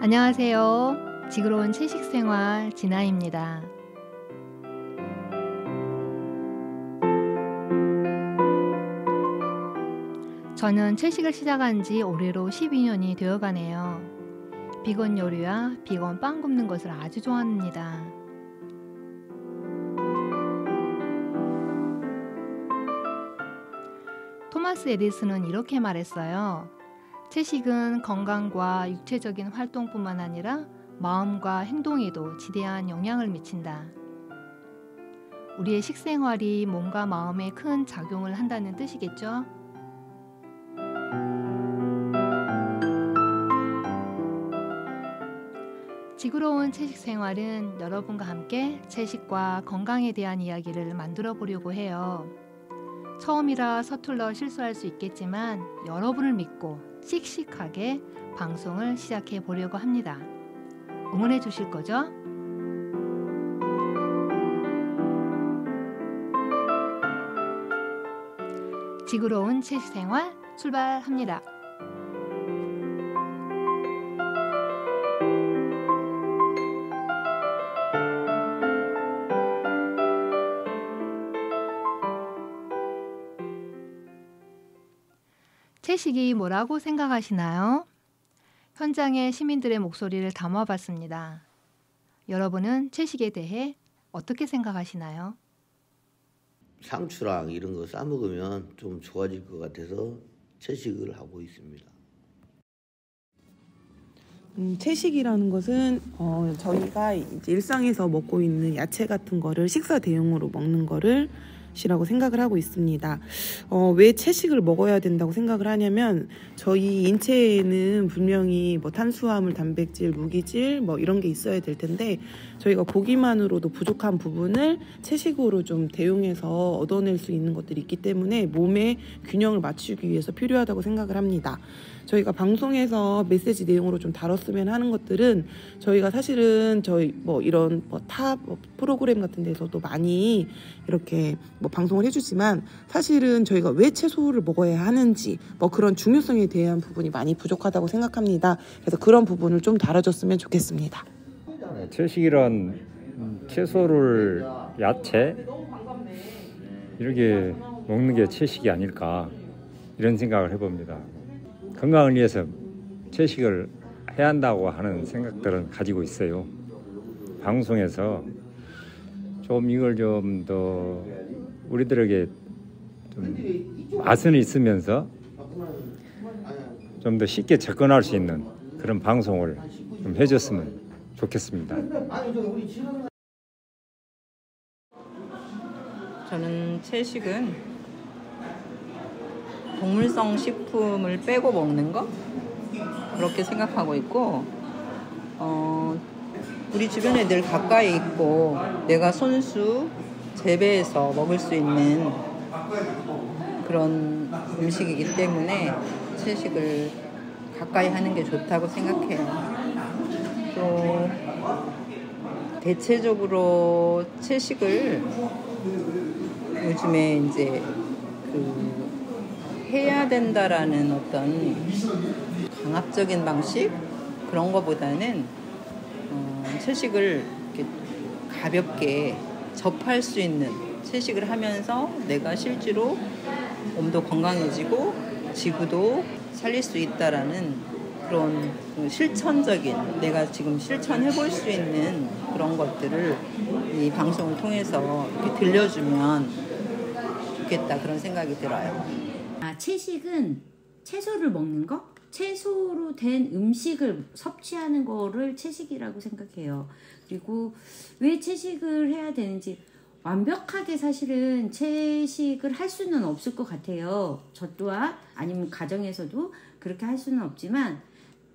안녕하세요. 지구로운 채식생활 진아입니다. 저는 채식을 시작한 지 올해로 12년이 되어가네요. 비건 요리와 비건 빵 굽는 것을 아주 좋아합니다. 토마스 에디슨은 이렇게 말했어요. 채식은 건강과 육체적인 활동뿐만 아니라 마음과 행동에도 지대한 영향을 미친다. 우리의 식생활이 몸과 마음에 큰 작용을 한다는 뜻이겠죠? 지구로운 채식생활은 여러분과 함께 채식과 건강에 대한 이야기를 만들어 보려고 해요. 처음이라 서툴러 실수할 수 있겠지만 여러분을 믿고 씩씩하게 방송을 시작해 보려고 합니다. 응원해 주실 거죠? 지구로운 채식생활 출발합니다. 채식이 뭐라고 생각하시나요? 현장의 시민들의 목소리를 담아봤습니다. 여러분은 채식에 대해 어떻게 생각하시나요? 상추랑 이런 거 싸먹으면 좀 좋아질 것 같아서 채식을 하고 있습니다. 채식이라는 것은 저희가 이제 일상에서 먹고 있는 야채 같은 거를 식사 대용으로 먹는 거를 이라고 생각을 하고 있습니다. 왜 채식을 먹어야 된다고 생각을 하냐면 저희 인체에는 분명히 뭐 탄수화물, 단백질, 무기질 뭐 이런 게 있어야 될 텐데 저희가 고기만으로도 부족한 부분을 채식으로 좀 대용해서 얻어낼 수 있는 것들이 있기 때문에 몸의 균형을 맞추기 위해서 필요하다고 생각을 합니다. 저희가 방송에서 메시지 내용으로 좀 다뤘으면 하는 것들은 저희가 사실은 저희 뭐 이런 타 프로그램 같은 데서도 많이 이렇게 뭐 방송을 해주지만 사실은 저희가 왜 채소를 먹어야 하는지 뭐 그런 중요성에 대한 부분이 많이 부족하다고 생각합니다. 그래서 그런 부분을 좀 다뤄줬으면 좋겠습니다. 채식이란 채소를 야채 이렇게 먹는 게 채식이 아닐까 이런 생각을 해봅니다. 건강을 위해서 채식을 해야 한다고 하는 생각들은 가지고 있어요. 방송에서 좀 이걸 좀 더 우리들에게 좀 맛은 있으면서 좀 더 쉽게 접근할 수 있는 그런 방송을 좀 해줬으면 좋겠습니다. 저는 채식은 동물성 식품을 빼고 먹는 거 그렇게 생각하고 있고 우리 주변에 늘 가까이 있고 내가 손수 재배해서 먹을 수 있는 그런 음식이기 때문에 채식을 가까이 하는 게 좋다고 생각해요. 또 대체적으로 채식을 요즘에 이제 해야 된다라는 어떤 강압적인 방식 그런 거보다는 채식을 이렇게 가볍게 접할 수 있는 채식을 하면서 내가 실제로 몸도 건강해지고 지구도 살릴 수 있다라는 그런 실천적인 내가 지금 실천해 볼 수 있는 그런 것들을 이 방송을 통해서 이렇게 들려주면 좋겠다 그런 생각이 들어요. 채식은 채소를 먹는 거? 채소로 된 음식을 섭취하는 거를 채식이라고 생각해요. 그리고 왜 채식을 해야 되는지 완벽하게 사실은 채식을 할 수는 없을 것 같아요. 저 또한 아니면 가정에서도 그렇게 할 수는 없지만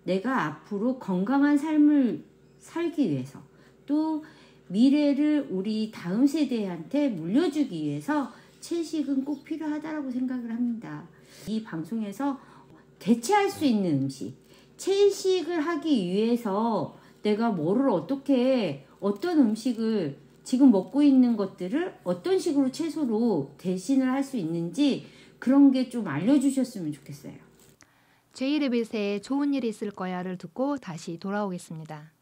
내가 앞으로 건강한 삶을 살기 위해서 또 미래를 우리 다음 세대한테 물려주기 위해서 채식은 꼭 필요하다고 생각을 합니다. 이 방송에서 대체할 수 있는 음식, 채식을 하기 위해서 내가 뭐를 어떻게 어떤 음식을 지금 먹고 있는 것들을 어떤 식으로 채소로 대신을 할 수 있는지 그런 게 좀 알려주셨으면 좋겠어요. 제이레빗의 좋은 일이 있을 거야를 듣고 다시 돌아오겠습니다.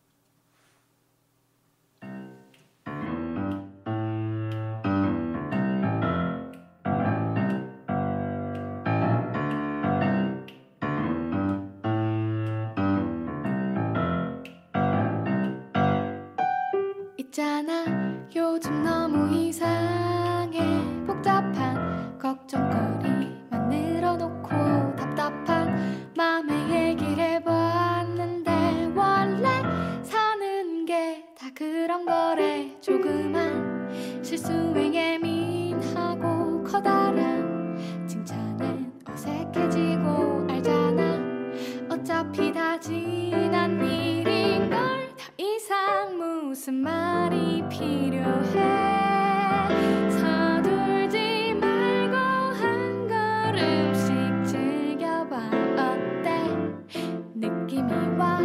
있잖아 요즘 너무 이상해 복잡한 걱정거리만 늘어놓고 답답한 맘에 얘기를 해봤는데 원래 사는 게 다 그런 거래 조그만 실수에 예민하고 커다란 칭찬엔 어색해지고 알잖아 어차피 다 지난 일인걸 더 이상 무슨 말이 필요해 서둘지 말고 한 걸음씩 즐겨봐 어때 느낌이 와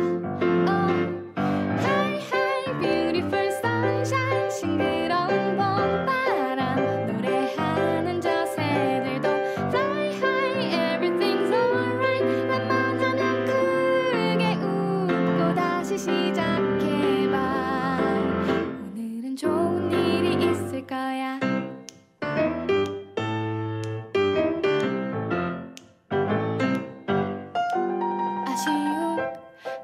Hi hi beautiful sunshine 싱그러운 봄바람 노래하는 저 새들도 Fly high everything's alright 웬만하면 크게 웃고 다시 시작해봐 오늘은 좋은 일이 있을 거야 아쉬운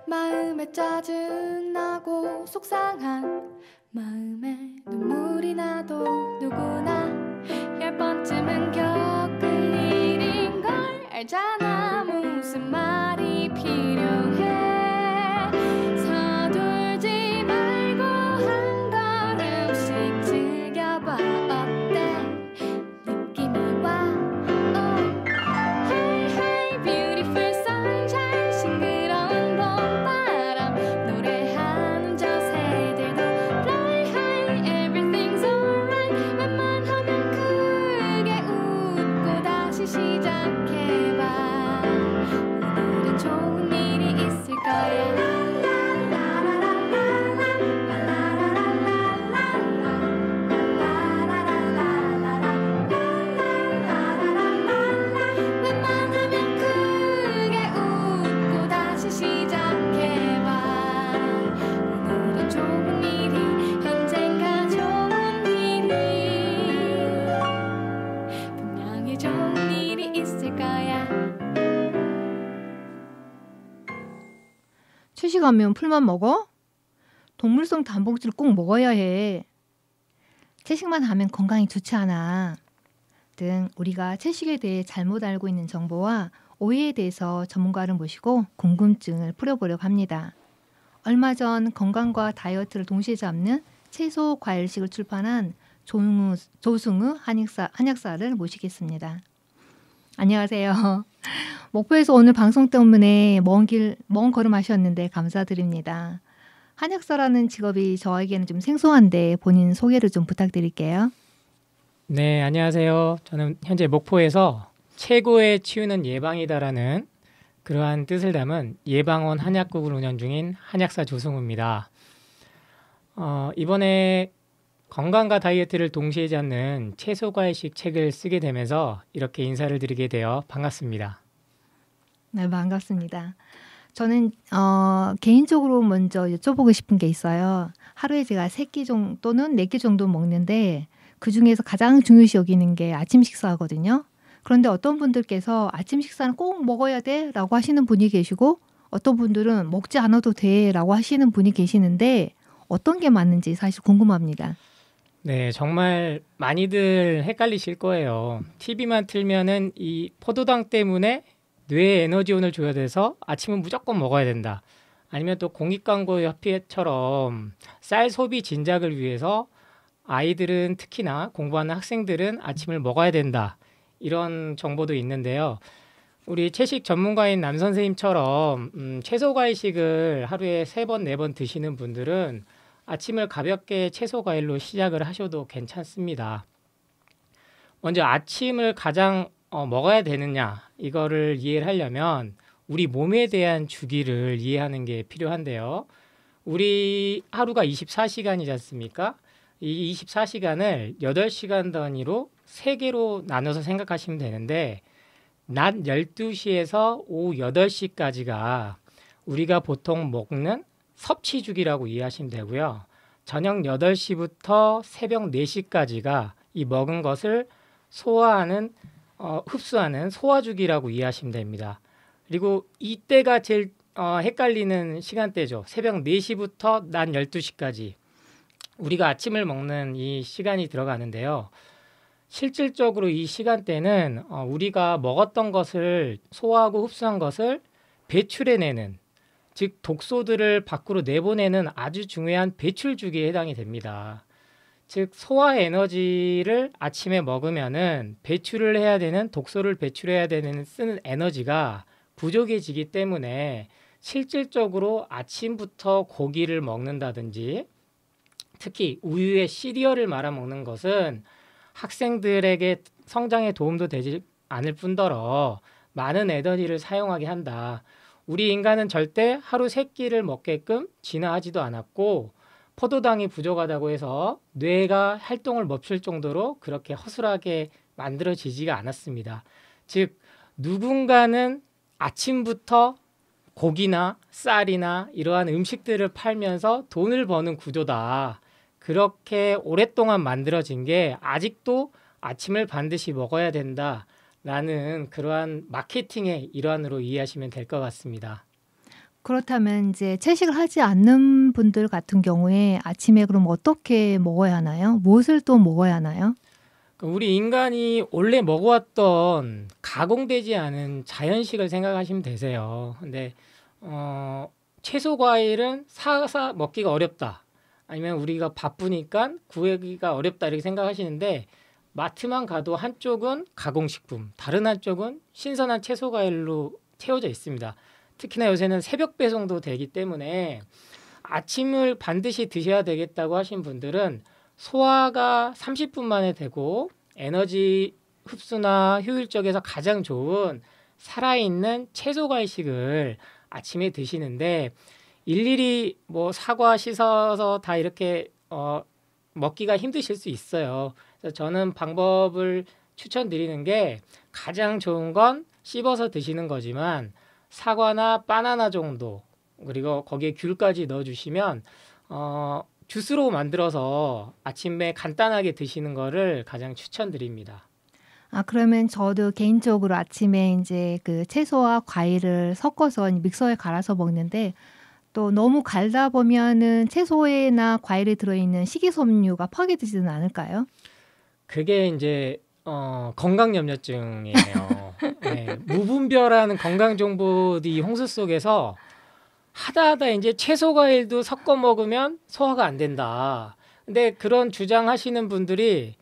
마음에 짜증나고 속상한 마음에 눈물이 나도 누구나 10번쯤은 겪을 일인 걸 알잖아 무슨 말이 필요해 서둘지 말고 한 걸음씩 즐겨봐 어때 느낌이 와 Hey hey beautiful sunshine 싱그러운 봄바람 노래하는 저 새들도 Fly high everything's alright 웬만하면 크게 웃고 다시 시작해봐 오늘은 좋은 일이 있을 거야 웬만하면 크게 웃고 다시 시작해봐 오늘은 좋은 일이 언젠가 좋은 일이 분명히 좋은 일이 있을 거야 채식하면 풀만 먹어? 동물성 단백질 꼭 먹어야 해. 채식만 하면 건강에 좋지 않아. 등 우리가 채식에 대해 잘못 알고 있는 정보와 오해에 대해서 전문가를 모시고 궁금증을 풀어보려고 합니다. 얼마 전 건강과 다이어트를 동시에 잡는 채소 과일식을 출판한 조승우 한약사를 모시겠습니다. 안녕하세요. 목포에서 오늘 방송 때문에 먼 걸음하셨는데 감사드립니다. 한약사라는 직업이 저에게는 좀 생소한데 본인 소개를 좀 부탁드릴게요. 네, 안녕하세요. 저는 현재 목포에서 최고의 치유는 예방이다라는 그러한 뜻을 담은 예방원 한약국을 운영 중인 한약사 조승우입니다. 이번에 건강과 다이어트를 동시에 잡는 채소과일식 책을 쓰게 되면서 이렇게 인사를 드리게 되어 반갑습니다. 네, 반갑습니다. 저는 개인적으로 먼저 여쭤보고 싶은 게 있어요. 하루에 제가 3끼 정도 또는 4끼 정도 먹는데 그중에서 가장 중요시 여기는 게 아침 식사거든요. 그런데 어떤 분들께서 아침 식사는 꼭 먹어야 돼 라고 하시는 분이 계시고 어떤 분들은 먹지 않아도 돼 라고 하시는 분이 계시는데 어떤 게 맞는지 사실 궁금합니다. 네, 정말 많이들 헷갈리실 거예요. TV만 틀면은 이 포도당 때문에 뇌에 에너지원을 줘야 돼서 아침은 무조건 먹어야 된다. 아니면 또 공익광고협회처럼 쌀 소비 진작을 위해서 아이들은 특히나 공부하는 학생들은 아침을 먹어야 된다. 이런 정보도 있는데요. 우리 채식 전문가인 남 선생님처럼 채소과일식을 하루에 3번, 4번 드시는 분들은 아침을 가볍게 채소과일로 시작을 하셔도 괜찮습니다. 먼저 아침을 가장 먹어야 되느냐 이거를 이해를 하려면 우리 몸에 대한 주기를 이해하는 게 필요한데요. 우리 하루가 24시간이지 않습니까? 이 24시간을 8시간 단위로 3개로 나눠서 생각하시면 되는데 낮 12시에서 오후 8시까지가 우리가 보통 먹는 섭취 주기라고 이해하시면 되고요. 저녁 8시부터 새벽 4시까지가 이 먹은 것을 소화하는 흡수하는 소화 주기라고 이해하시면 됩니다. 그리고 이때가 제일 헷갈리는 시간대죠. 새벽 4시부터 낮 12시까지 우리가 아침을 먹는 이 시간이 들어가는데요. 실질적으로 이 시간대는 우리가 먹었던 것을 소화하고 흡수한 것을 배출해내는, 즉 독소들을 밖으로 내보내는 아주 중요한 배출 주기에 해당이 됩니다. 즉 소화 에너지를 아침에 먹으면은 배출을 해야 되는, 독소를 배출해야 되는 쓰는 에너지가 부족해지기 때문에 실질적으로 아침부터 고기를 먹는다든지 특히 우유에 시리얼을 말아 먹는 것은 학생들에게 성장에 도움도 되지 않을 뿐더러 많은 에너지를 사용하게 한다. 우리 인간은 절대 하루 3끼를 먹게끔 진화하지도 않았고 포도당이 부족하다고 해서 뇌가 활동을 멈출 정도로 그렇게 허술하게 만들어지지가 않았습니다. 즉 누군가는 아침부터 고기나 쌀이나 이러한 음식들을 팔면서 돈을 버는 구조다. 그렇게 오랫동안 만들어진 게 아직도 아침을 반드시 먹어야 된다라는 그러한 마케팅의 일환으로 이해하시면 될 것 같습니다. 그렇다면 이제 채식을 하지 않는 분들 같은 경우에 아침에 그럼 어떻게 먹어야 하나요? 무엇을 또 먹어야 하나요? 우리 인간이 원래 먹어왔던 가공되지 않은 자연식을 생각하시면 되세요. 근데 채소 과일은 사서 먹기가 어렵다. 아니면 우리가 바쁘니까 구하기가 어렵다 이렇게 생각하시는데 마트만 가도 한쪽은 가공식품, 다른 한쪽은 신선한 채소 과일로 채워져 있습니다. 특히나 요새는 새벽 배송도 되기 때문에 아침을 반드시 드셔야 되겠다고 하신 분들은 소화가 30분 만에 되고 에너지 흡수나 효율적에서 가장 좋은 살아있는 채소 과일식을 아침에 드시는데 일일이 뭐 사과 씻어서 다 이렇게 먹기가 힘드실 수 있어요. 그래서 저는 방법을 추천드리는 게 가장 좋은 건 씹어서 드시는 거지만 사과나 바나나 정도 그리고 거기에 귤까지 넣어주시면 주스로 만들어서 아침에 간단하게 드시는 거를 가장 추천드립니다. 그러면 저도 개인적으로 아침에 이제 그 채소와 과일을 섞어서 믹서에 갈아서 먹는데 또 너무 갈다 보면은 채소에나 과일에 들어있는 식이섬유가 파괴되지는 않을까요? 그게 이제 건강염려증이에요. 네, 무분별한 건강 정보들이 홍수 속에서 하다 이제 채소 과일도 섞어 먹으면 소화가 안 된다. 근데 그런 주장하시는 분들이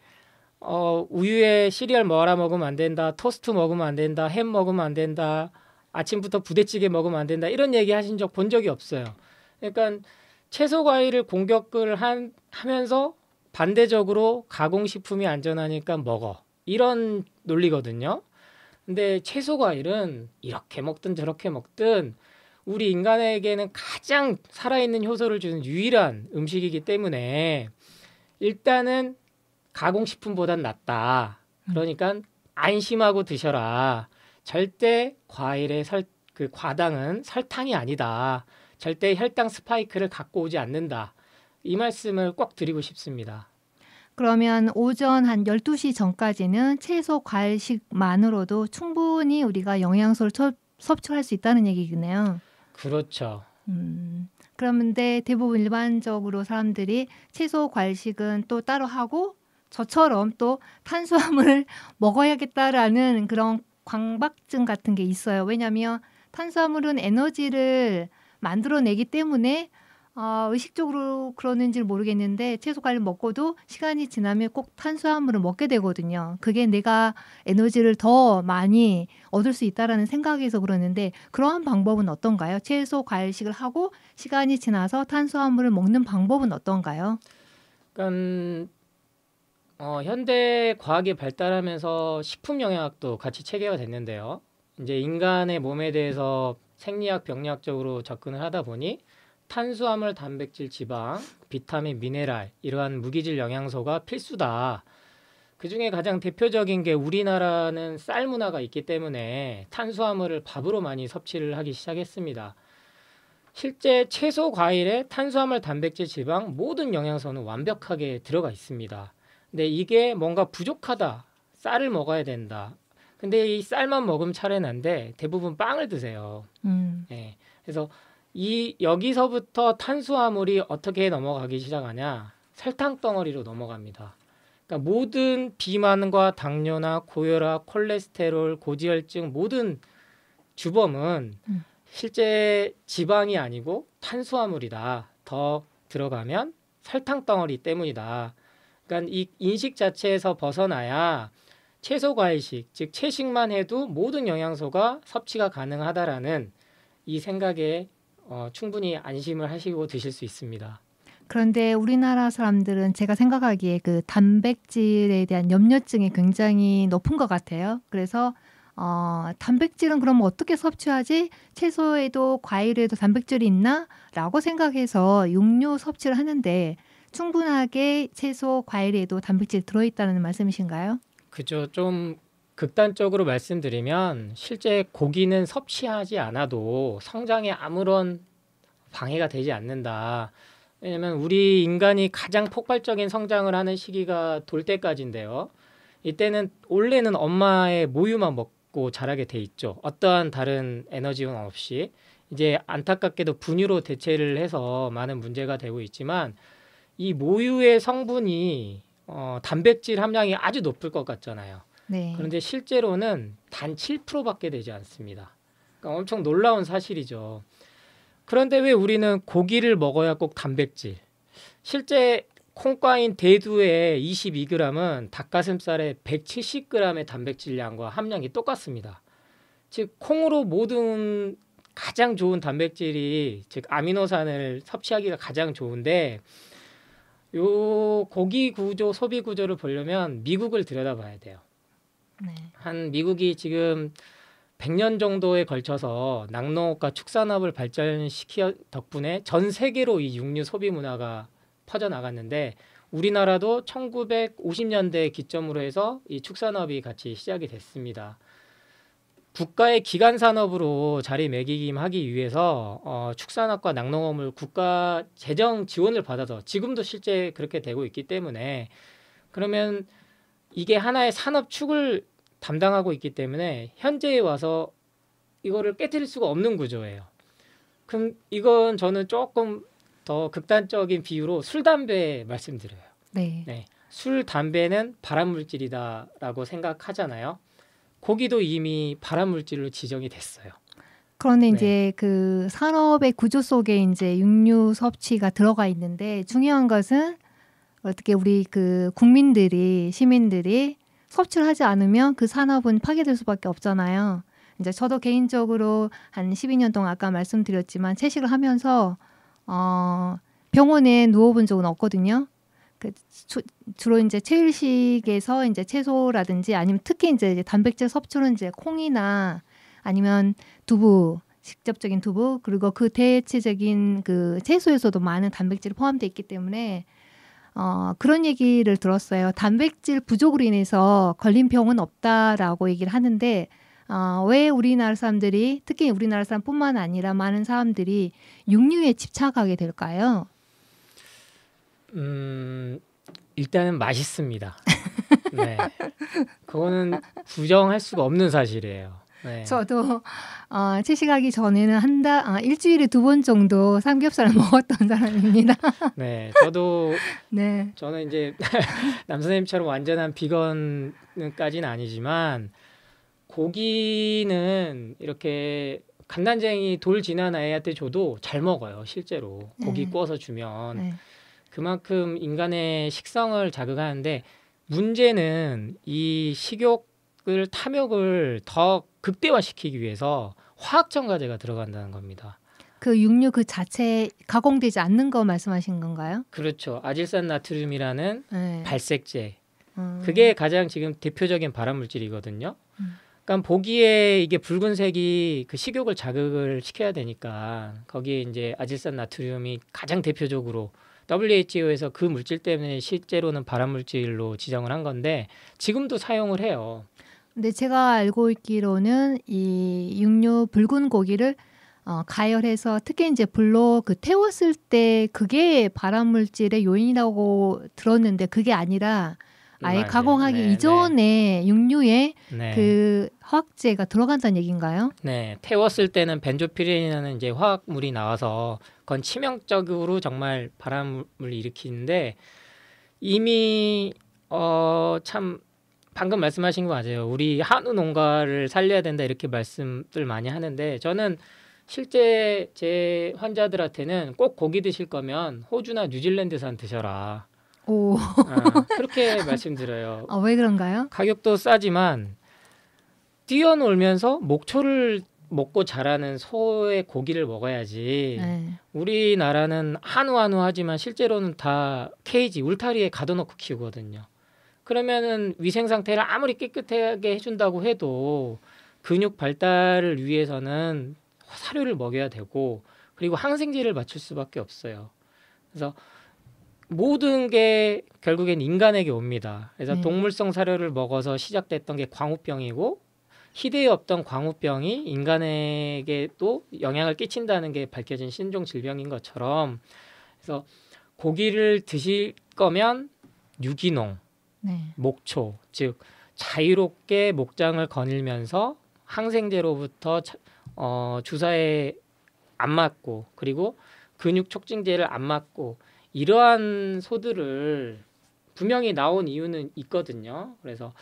우유에 시리얼 말아 먹으면 안 된다, 토스트 먹으면 안 된다, 햄 먹으면 안 된다, 아침부터 부대찌개 먹으면 안 된다 이런 얘기 하신 적 본 적이 없어요. 그러니까 채소 과일을 공격을 하면서 반대적으로 가공식품이 안전하니까 먹어 이런 논리거든요. 근데 채소 과일은 이렇게 먹든 저렇게 먹든 우리 인간에게는 가장 살아있는 효소를 주는 유일한 음식이기 때문에 일단은 가공식품보단 낫다. 그러니까 안심하고 드셔라. 절대 과일의 그 과당은 설탕이 아니다. 절대 혈당 스파이크를 갖고 오지 않는다. 이 말씀을 꼭 드리고 싶습니다. 그러면 오전 한 12시 전까지는 채소 과일식만으로도 충분히 우리가 영양소를 섭취할 수 있다는 얘기겠네요. 그렇죠. 그런데 대부분 일반적으로 사람들이 채소 과일식은 또 따로 하고 저처럼 또 탄수화물을 먹어야겠다라는 그런 강박증 같은 게 있어요. 왜냐하면 탄수화물은 에너지를 만들어내기 때문에 의식적으로 그러는지 모르겠는데 채소 과일 먹고도 시간이 지나면 꼭 탄수화물을 먹게 되거든요. 그게 내가 에너지를 더 많이 얻을 수 있다라는 생각에서 그러는데 그러한 방법은 어떤가요? 채소 과일식을 하고 시간이 지나서 탄수화물을 먹는 방법은 어떤가요? 그러니까 현대 과학이 발달하면서 식품 영양학도 같이 체계가 됐는데요. 이제 인간의 몸에 대해서 생리학, 병리학적으로 접근을 하다 보니 탄수화물, 단백질, 지방, 비타민, 미네랄 이러한 무기질 영양소가 필수다. 그중에 가장 대표적인 게 우리나라는 쌀 문화가 있기 때문에 탄수화물을 밥으로 많이 섭취를 하기 시작했습니다. 실제 채소, 과일에 탄수화물, 단백질, 지방 모든 영양소는 완벽하게 들어가 있습니다. 근데 이게 뭔가 부족하다. 쌀을 먹어야 된다. 근데 이 쌀만 먹으면 차례난데 대부분 빵을 드세요. 네. 그래서 여기서부터 탄수화물이 어떻게 넘어가기 시작하냐? 설탕 덩어리로 넘어갑니다. 그러니까 모든 비만과 당뇨나 고혈압, 콜레스테롤, 고지혈증 모든 주범은 실제 지방이 아니고 탄수화물이다. 더 들어가면 설탕 덩어리 때문이다. 그러니까 이 인식 자체에서 벗어나야 채소 과일식, 즉 채식만 해도 모든 영양소가 섭취가 가능하다라는 이 생각에 충분히 안심을 하시고 드실 수 있습니다. 그런데 우리나라 사람들은 제가 생각하기에 그 단백질에 대한 염려증이 굉장히 높은 것 같아요. 그래서 단백질은 그럼 어떻게 섭취하지? 채소에도 과일에도 단백질이 있나? 라고 생각해서 육류 섭취를 하는데 충분하게 채소, 과일에도 단백질 들어있다는 말씀이신가요? 그죠. 좀 극단적으로 말씀드리면 실제 고기는 섭취하지 않아도 성장에 아무런 방해가 되지 않는다. 왜냐하면 우리 인간이 가장 폭발적인 성장을 하는 시기가 돌 때까지인데요. 이때는 원래는 엄마의 모유만 먹고 자라게 돼 있죠. 어떠한 다른 에너지원 없이. 이제 안타깝게도 분유로 대체를 해서 많은 문제가 되고 있지만 이 모유의 성분이 단백질 함량이 아주 높을 것 같잖아요. 네. 그런데 실제로는 단 7%밖에 되지 않습니다. 그러니까 엄청 놀라운 사실이죠. 그런데 왜 우리는 고기를 먹어야 꼭 단백질? 실제 콩과인 대두의 22g은 닭가슴살의 170g의 단백질량과 함량이 똑같습니다. 즉 콩으로 모든 가장 좋은 단백질이 즉 아미노산을 섭취하기가 가장 좋은데 요 고기 구조, 소비 구조를 보려면 미국을 들여다봐야 돼요. 네. 한 미국이 지금 100년 정도에 걸쳐서 낙농업과 축산업을 발전시키 덕분에 전 세계로 이 육류 소비 문화가 퍼져나갔는데 우리나라도 1950년대 기점으로 해서 이 축산업이 같이 시작이 됐습니다. 국가의 기간 산업으로 자리매김하기 위해서 축산업과 낙농업을 국가 재정 지원을 받아서 지금도 실제 그렇게 되고 있기 때문에 그러면 이게 하나의 산업축을 담당하고 있기 때문에 현재에 와서 이거를 깨트릴 수가 없는 구조예요. 그럼 이건 저는 조금 더 극단적인 비유로 술, 담배 말씀드려요. 네. 네. 술, 담배는 발암물질이다라고 생각하잖아요. 고기도 이미 발암물질로 지정이 됐어요. 그런데 네. 이제 그 산업의 구조 속에 이제 육류 섭취가 들어가 있는데 중요한 것은 어떻게 우리 그 국민들이 시민들이 섭취를 하지 않으면 그 산업은 파괴될 수밖에 없잖아요. 이제 저도 개인적으로 한 12년 동안 아까 말씀드렸지만 채식을 하면서 병원에 누워본 적은 없거든요. 주로 이제 채일식에서 이제 채소라든지 아니면 특히 이제 단백질 섭취는 이제 콩이나 아니면 두부, 직접적인 두부 그리고 그 대체적인 그 채소에서도 많은 단백질이 포함되어 있기 때문에 그런 얘기를 들었어요. 단백질 부족으로 인해서 걸린 병은 없다라고 얘기를 하는데 왜 우리나라 사람들이 특히 우리나라 사람뿐만 아니라 많은 사람들이 육류에 집착하게 될까요? 일단은 맛있습니다. 네, 그거는 부정할 수가 없는 사실이에요. 네. 저도 채식하기 전에는 일주일에 2번 정도 삼겹살을 먹었던 사람입니다. 네, 저도 네. 저는 이제 남 선생님처럼 완전한 비건까지는 아니지만 고기는 이렇게 간난쟁이 돌 지난 아이한테 줘도 잘 먹어요. 실제로 고기 네. 구워서 주면 네. 그만큼 인간의 식성을 자극하는데 문제는 이 식욕을 탐욕을 더 극대화시키기 위해서 화학 첨가제가 들어간다는 겁니다. 그 육류 그 자체 가공되지 않는 거 말씀하신 건가요? 그렇죠. 아질산 나트륨이라는 네. 발색제. 그게 가장 지금 대표적인 발암물질이거든요. 그러니까 보기에 이게 붉은색이 그 식욕을 자극을 시켜야 되니까 거기에 이제 아질산 나트륨이 가장 대표적으로 WHO에서 그 물질 때문에 실제로는 발암 물질로 지정을 한 건데 지금도 사용을 해요. 근데 제가 알고 있기로는 이 육류 붉은 고기를 가열해서 특히 이제 불로 그 태웠을 때 그게 발암 물질의 요인이라고 들었는데 그게 아니라 아예 맞아요. 가공하기 네, 이전에 육류에 네. 그 화학제가 들어간다는 얘기인가요? 네, 태웠을 때는 벤조피렌이라는 이제 화학물이 나와서 그건 치명적으로 정말 발암을 일으키는데 이미 참 방금 말씀하신 거 맞아요. 우리 한우 농가를 살려야 된다 이렇게 말씀들 많이 하는데 저는 실제 제 환자들한테는 꼭 고기 드실 거면 호주나 뉴질랜드산 드셔라. 오, 그렇게 말씀드려요. 왜 그런가요? 가격도 싸지만 뛰어놀면서 목초를 먹고 자라는 소의 고기를 먹어야지. 네. 우리나라는 한우 하지만 실제로는 다 케이지 울타리에 가둬놓고 키우거든요. 그러면은 위생 상태를 아무리 깨끗하게 해준다고 해도 근육 발달을 위해서는 사료를 먹여야 되고 그리고 항생제를 맞출 수밖에 없어요. 그래서 모든 게 결국엔 인간에게 옵니다. 그래서 네. 동물성 사료를 먹어서 시작됐던 게 광우병이고 희대에 없던 광우병이 인간에게 또 영향을 끼친다는 게 밝혀진 신종 질병인 것처럼 그래서 고기를 드실 거면 유기농, 네. 목초, 즉 자유롭게 목장을 거닐면서 항생제로부터 주사에 안 맞고 그리고 근육 촉진제를 안 맞고 이러한 소들을 분명히 나온 이유는 있거든요. 그래서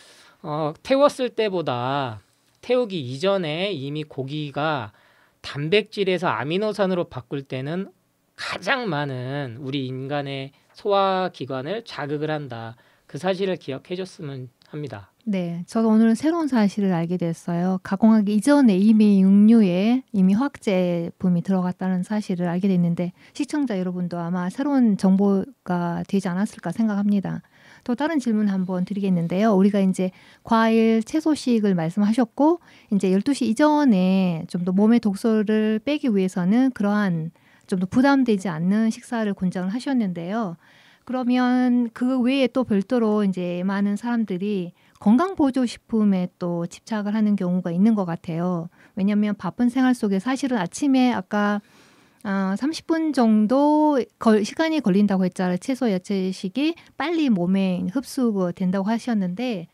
태웠을 때보다 태우기 이전에 이미 고기가 단백질에서 아미노산으로 바꿀 때는 가장 많은 우리 인간의 소화기관을 자극을 한다. 그 사실을 기억해 줬으면 합니다. 네, 저도 오늘 새로운 사실을 알게 됐어요. 가공하기 이전에 이미 육류에 이미 화학제품이 들어갔다는 사실을 알게 됐는데 시청자 여러분도 아마 새로운 정보가 되지 않았을까 생각합니다. 또 다른 질문 한번 드리겠는데요. 우리가 이제 과일, 채소식을 말씀하셨고 이제 12시 이전에 좀 더 몸의 독소를 빼기 위해서는 그러한 좀 더 부담되지 않는 식사를 권장을 하셨는데요. 그러면 그 외에 또 별도로 이제 많은 사람들이 건강보조식품에 또 집착을 하는 경우가 있는 것 같아요. 왜냐하면 바쁜 생활 속에 사실은 아침에 아까 30분 정도 시간이 걸린다고 했잖아요. 채소 야채식이 빨리 몸에 흡수가 된다고 하셨는데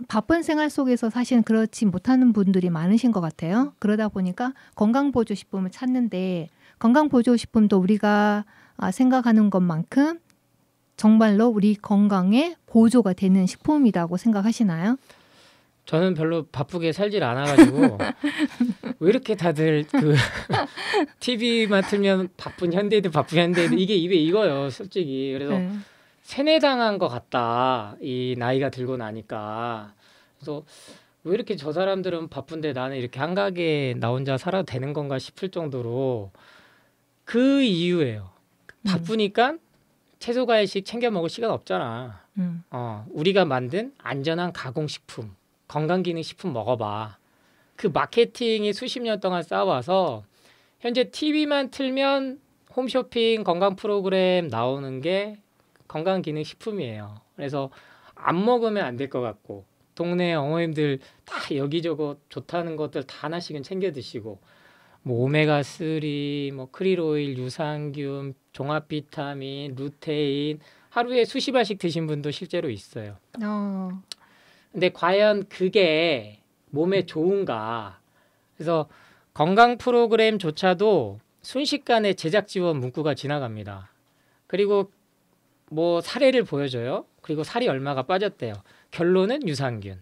바쁜 생활 속에서 사실은 그렇지 못하는 분들이 많으신 것 같아요. 그러다 보니까 건강보조식품을 찾는데 건강보조식품도 우리가 생각하는 것만큼 정말로 우리 건강에 보조가 되는 식품이라고 생각하시나요? 저는 별로 바쁘게 살질 않아가지고 왜 이렇게 다들 그 TV만 틀면 바쁜 현대인들 이게 입에 익어요 솔직히. 그래서 네. 세뇌당한 것 같다 이 나이가 들고 나니까. 그래서 왜 이렇게 저 사람들은 바쁜데 나는 이렇게 한가하게 나 혼자 살아도 되는 건가 싶을 정도로 그 이유예요. 바쁘니까 채소 과일식 챙겨 먹을 시간 없잖아. 우리가 만든 안전한 가공식품 건강기능식품 먹어봐. 그 마케팅이 수십 년 동안 쌓아와서 현재 TV만 틀면 홈쇼핑 건강 프로그램 나오는 게 건강기능식품이에요. 그래서 안 먹으면 안 될 것 같고 동네 어머님들 다 여기저기 좋다는 것들 다 하나씩은 챙겨 드시고 뭐 오메가3, 뭐 크릴오일, 유산균, 종합 비타민, 루테인 하루에 수십 알씩 드신 분도 실제로 있어요. 근데 과연 그게 몸에 좋은가? 그래서 건강 프로그램조차도 순식간에 제작 지원 문구가 지나갑니다. 그리고 뭐 사례를 보여줘요. 그리고 살이 얼마가 빠졌대요. 결론은 유산균.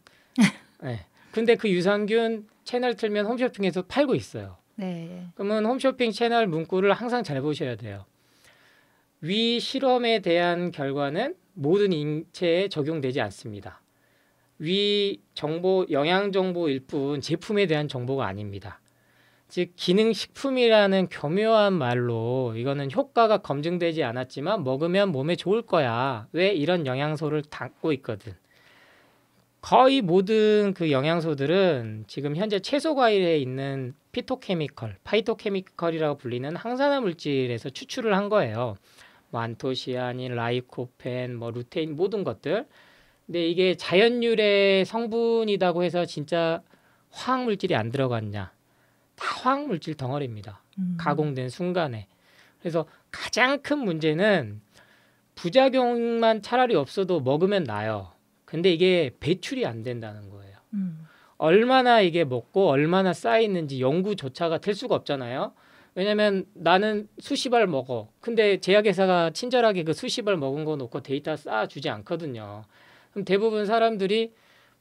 네. 근데 그 유산균 채널 틀면 홈쇼핑에서 팔고 있어요. 네. 그러면 홈쇼핑 채널 문구를 항상 잘 보셔야 돼요. 위 실험에 대한 결과는 모든 인체에 적용되지 않습니다. 위 정보, 영양 정보일 뿐 제품에 대한 정보가 아닙니다. 즉 기능식품이라는 교묘한 말로 이거는 효과가 검증되지 않았지만 먹으면 몸에 좋을 거야. 왜 이런 영양소를 담고 있거든. 거의 모든 그 영양소들은 지금 현재 채소 과일에 있는 피토케미컬, 파이토케미컬이라고 불리는 항산화 물질에서 추출을 한 거예요. 뭐 안토시아닌, 라이코펜, 뭐 루테인 모든 것들. 근데 이게 자연유래 성분이라고 해서 진짜 화학 물질이 안 들어갔냐? 다 화학 물질 덩어리입니다. 가공된 순간에. 그래서 가장 큰 문제는 부작용만 차라리 없어도 먹으면 나요. 근데 이게 배출이 안 된다는 거예요. 얼마나 이게 먹고 얼마나 쌓이는지 연구조차가 될 수가 없잖아요. 왜냐면 나는 수십 알 먹어. 근데 제약회사가 친절하게 그 수십 알 먹은 거 놓고 데이터 쌓아주지 않거든요. 그럼 대부분 사람들이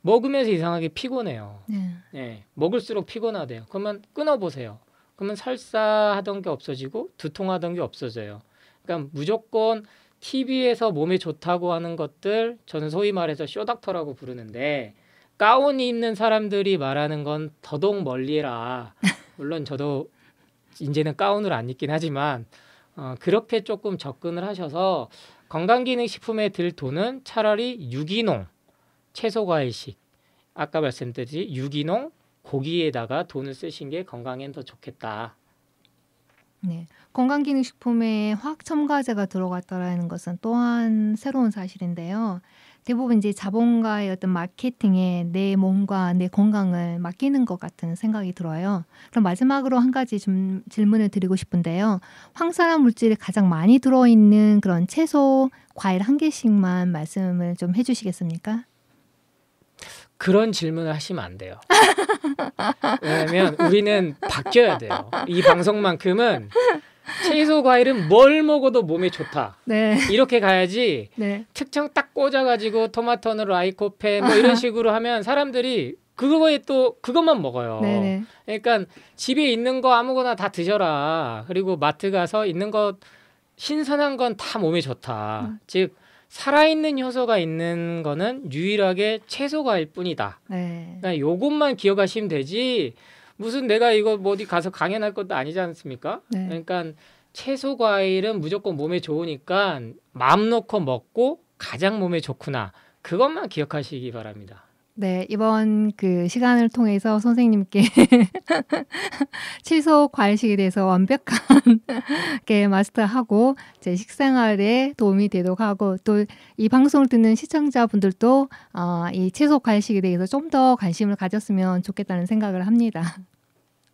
먹으면서 이상하게 피곤해요. 네, 먹을수록 피곤하대요. 그러면 끊어보세요. 그러면 설사하던 게 없어지고 두통하던 게 없어져요. 그러니까 무조건 TV에서 몸에 좋다고 하는 것들, 저는 소위 말해서 쇼닥터라고 부르는데 가운이 있는 사람들이 말하는 건 더더욱 멀리해라. 물론 저도 이제는 가운을 안 입긴 하지만 그렇게 조금 접근을 하셔서 건강기능식품에 들 돈은 차라리 유기농, 채소과일식, 아까 말씀드렸듯이 유기농, 고기에다가 돈을 쓰신 게 건강엔 더 좋겠다. 네, 건강기능식품에 화학 첨가제가 들어갔다라는 것은 또한 새로운 사실인데요. 대부분 이제 자본가의 어떤 마케팅에 내 몸과 내 건강을 맡기는 것 같은 생각이 들어요. 그럼 마지막으로 한 가지 좀 질문을 드리고 싶은데요. 황산화 물질이 가장 많이 들어있는 그런 채소, 과일 한 개씩만 말씀을 좀 해주시겠습니까? 그런 질문을 하시면 안 돼요. 왜냐면 우리는 바뀌어야 돼요. 이 방송만큼은 채소 과일은 뭘 먹어도 몸에 좋다. 네. 이렇게 가야지. 네. 특정 딱 꽂아가지고 토마토는 라이코펜 뭐 이런 식으로 하면 사람들이 그거에 또 그것만 먹어요. 네네. 그러니까 집에 있는 거 아무거나 다 드셔라. 그리고 마트 가서 있는 거 신선한 건 다 몸에 좋다. 즉 살아있는 효소가 있는 거는 유일하게 채소 과일 뿐이다. 네. 그러니까 요것만 기억하시면 되지 무슨 내가 이거 뭐 어디 가서 강연할 것도 아니지 않습니까? 네. 그러니까 채소 과일은 무조건 몸에 좋으니까 마음 놓고 먹고 가장 몸에 좋구나. 그것만 기억하시기 바랍니다. 네, 이번 그 시간을 통해서 선생님께 채소 과일식에 대해서 완벽하게 마스터하고 제 식생활에 도움이 되도록 하고 또 이 방송을 듣는 시청자분들도 이 채소 과일식에 대해서 좀 더 관심을 가졌으면 좋겠다는 생각을 합니다.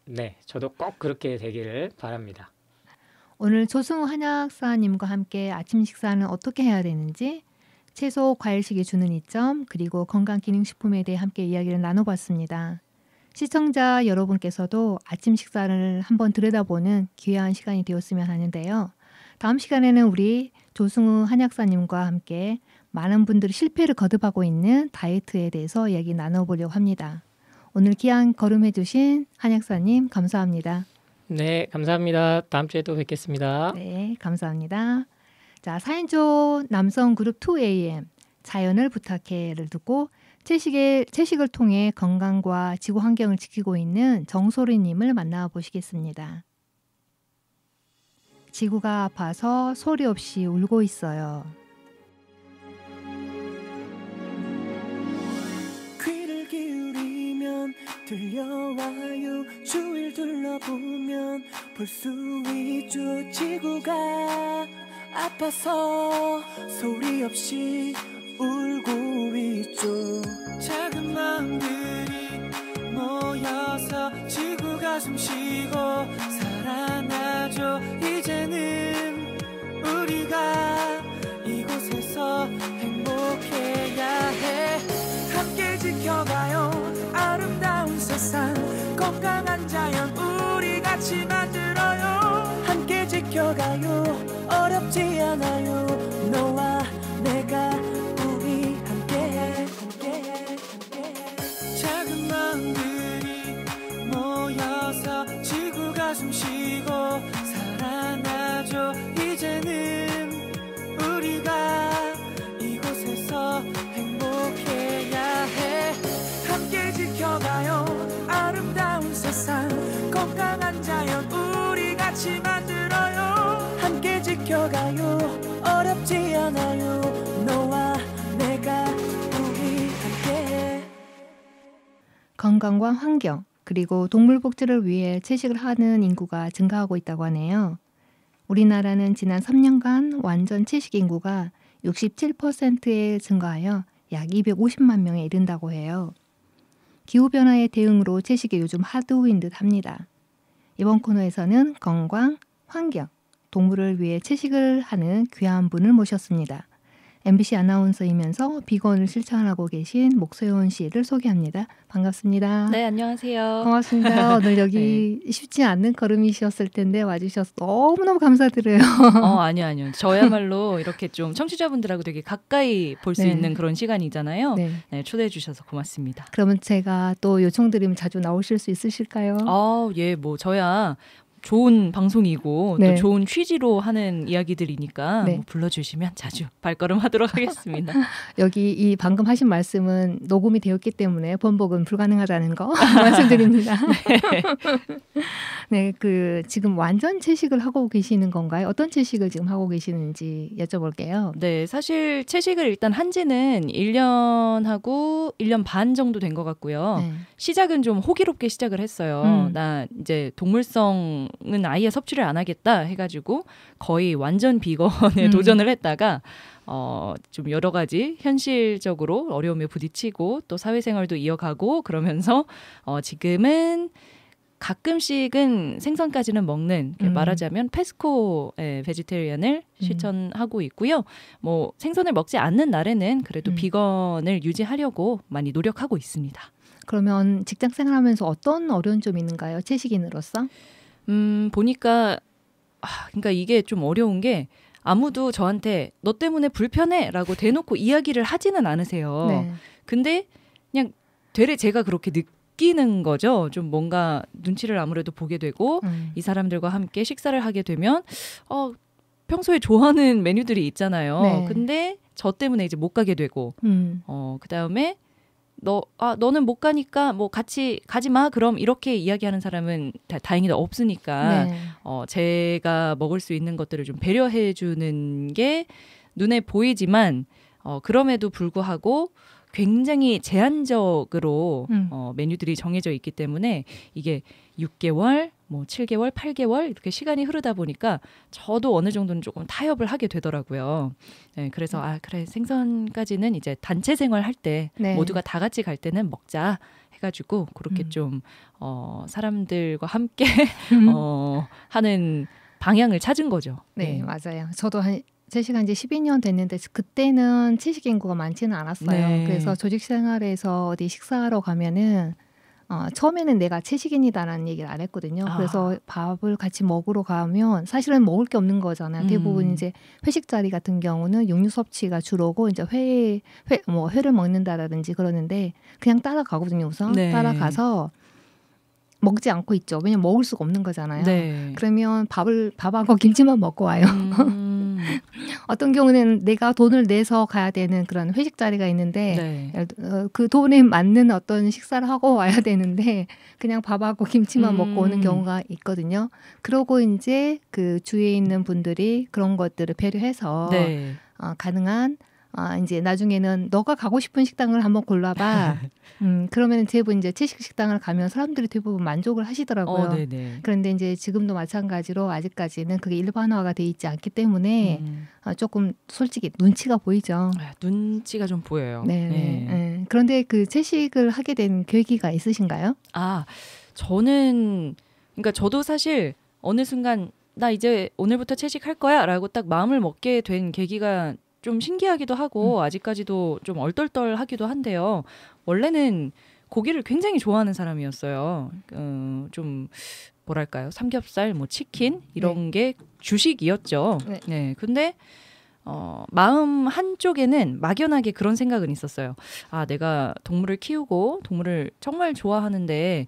네, 저도 꼭 그렇게 되기를 바랍니다. 오늘 조승우 한약사님과 함께 아침 식사는 어떻게 해야 되는지 채소, 과일식이 주는 이점, 그리고 건강기능식품에 대해 함께 이야기를 나눠봤습니다. 시청자 여러분께서도 아침 식사를 한번 들여다보는 귀한 시간이 되었으면 하는데요. 다음 시간에는 우리 조승우 한약사님과 함께 많은 분들이 실패를 거듭하고 있는 다이어트에 대해서 이야기 나눠보려고 합니다. 오늘 귀한 걸음해주신 한약사님 감사합니다. 네, 감사합니다. 다음 주에 또 뵙겠습니다. 네, 감사합니다. 자, 4인조 남성 그룹 2AM 자연을 부탁해를 듣고 채식을 통해 건강과 지구 환경을 지키고 있는 정소리님을 만나보시겠습니다. 지구가 아파서 소리 없이 울고 있어요. 귀를 기울이면 들려와요. 주위를 둘러보면 볼 수 있죠. 지구가 아파서 소리 없이 울고 있죠. 작은 마음들이 모여서 지구가 숨쉬고 살아나죠. 이제는 우리가 이곳에서 행복해야 해. 함께 지켜가요. 아름다운 세상 건강한 자연 우리 같이 만들어요. 함께 지켜가요. 어렵지 않아요. 너와 내가 우리 함께 작은 마음들이 모여서 지구가 숨쉬고 살아나죠. 이제는 우리가 이곳에서 행복해야 해. 함께 지켜가요. 아름다운 세상 건강한 자연 우리 같이 만들어요. 함께 지켜가요. 어렵지 않아요. 너와 내가 우리 함께 건강과 환경 그리고 동물 복지를 위해 채식을 하는 인구가 증가하고 있다고 하네요. 우리나라는 지난 3년간 완전 채식 인구가 67%에 증가하여 약 250만 명에 이른다고 해요. 기후변화의 대응으로 채식이 요즘 하도인 듯 합니다. 이번 코너에서는 건강, 환경, 동물을 위해 채식을 하는 귀한 분을 모셨습니다. MBC 아나운서이면서 비건을 실천하고 계신 목소연 씨를 소개합니다. 반갑습니다. 네, 안녕하세요. 고맙습니다. 오늘 여기 쉽지 않는 걸음이셨을 텐데 와주셔서 너무너무 감사드려요. 아니요. 저야말로 이렇게 좀 청취자분들하고 되게 가까이 볼 수 네. 있는 그런 시간이잖아요. 네. 네, 초대해 주셔서 고맙습니다. 그러면 제가 또 요청드리면 자주 나오실 수 있으실까요? 예, 뭐 저야 좋은 방송이고 네. 또 좋은 취지로 하는 이야기들이니까 네. 뭐 불러주시면 자주 발걸음하도록 하겠습니다. 여기 이 방금 하신 말씀은 녹음이 되었기 때문에 번복은 불가능하다는 거 말씀드립니다. 네, 그 지금 완전 채식을 하고 계시는 건가요? 어떤 채식을 지금 하고 계시는지 여쭤볼게요. 네, 사실 채식을 일단 한 지는 1년하고 1년 반 정도 된 것 같고요. 네. 시작은 좀 호기롭게 시작을 했어요. 나 이제 동물성은 아예 섭취를 안 하겠다 해가지고 거의 완전 비건에 도전을 했다가 좀 여러 가지 현실적으로 어려움에 부딪히고 또 사회생활도 이어가고 그러면서 지금은 가끔씩은 생선까지는 먹는 말하자면 페스코 베지테리안을 실천하고 있고요. 뭐 생선을 먹지 않는 날에는 그래도 비건을 유지하려고 많이 노력하고 있습니다. 그러면 직장 생활하면서 어떤 어려운 점이 있는가요? 채식인으로서? 보니까 그러니까 이게 좀 어려운 게 아무도 저한테 너 때문에 불편해라고 대놓고 이야기를 하지는 않으세요. 네. 근데 그냥 되레 제가 그렇게 느끼는 거죠. 좀 뭔가 눈치를 아무래도 보게 되고 이 사람들과 함께 식사를 하게 되면 평소에 좋아하는 메뉴들이 있잖아요. 네. 근데 저 때문에 이제 못 가게 되고 그다음에 너는 못 가니까 뭐 같이 가지 마 그럼 이렇게 이야기하는 사람은 다행히도 없으니까 네. 제가 먹을 수 있는 것들을 좀 배려해 주는 게 눈에 보이지만 그럼에도 불구하고 굉장히 제한적으로 메뉴들이 정해져 있기 때문에 이게 6개월, 뭐 7개월, 8개월 이렇게 시간이 흐르다 보니까 저도 어느 정도는 조금 타협을 하게 되더라고요. 네, 그래서 그래 생선까지는 이제 단체 생활할 때 네. 모두가 다 같이 갈 때는 먹자 해가지고 그렇게 좀 사람들과 함께 하는 방향을 찾은 거죠. 네, 맞아요. 저도 채식한 지 12년 됐는데 그때는 채식 인구가 많지는 않았어요. 네. 그래서 조직 생활에서 어디 식사하러 가면은 처음에는 내가 채식인이다라는 얘기를 안 했거든요. 그래서 밥을 같이 먹으러 가면 사실은 먹을 게 없는 거잖아요. 대부분 이제 회식 자리 같은 경우는 육류 섭취가 주로고 이제 회를 먹는다라든지 그러는데 그냥 따라가거든요. 우선 네. 따라가서 먹지 않고 있죠. 왜냐면 먹을 수가 없는 거잖아요. 네. 그러면 밥하고 김치만 먹고 와요. 어떤 경우는 내가 돈을 내서 가야 되는 그런 회식 자리가 있는데 그 돈에 맞는 어떤 식사를 하고 와야 되는데 그냥 밥하고 김치만 먹고 오는 경우가 있거든요. 그러고 이제 그 주위에 있는 분들이 그런 것들을 배려해서 가능한 이제 나중에는 너가 가고 싶은 식당을 한번 골라봐. 그러면 대부분 이제 채식 식당을 가면 사람들이 대부분 만족을 하시더라고요. 그런데 이제 지금도 마찬가지로 아직까지는 그게 일반화가 돼 있지 않기 때문에 조금 솔직히 눈치가 보이죠. 눈치가 좀 보여요. 네. 그런데 그 채식을 하게 된 계기가 있으신가요? 저는 그러니까 저도 사실 어느 순간 나 이제 오늘부터 채식할 거야라고 딱 마음을 먹게 된 계기가 좀 신기하기도 하고 아직까지도 좀 얼떨떨하기도 한데요. 원래는 고기를 굉장히 좋아하는 사람이었어요. 좀 뭐랄까요, 삼겹살, 뭐 치킨 이런 게 주식이었죠. 근데 마음 한쪽에는 막연하게 그런 생각은 있었어요. 내가 동물을 키우고 동물을 정말 좋아하는데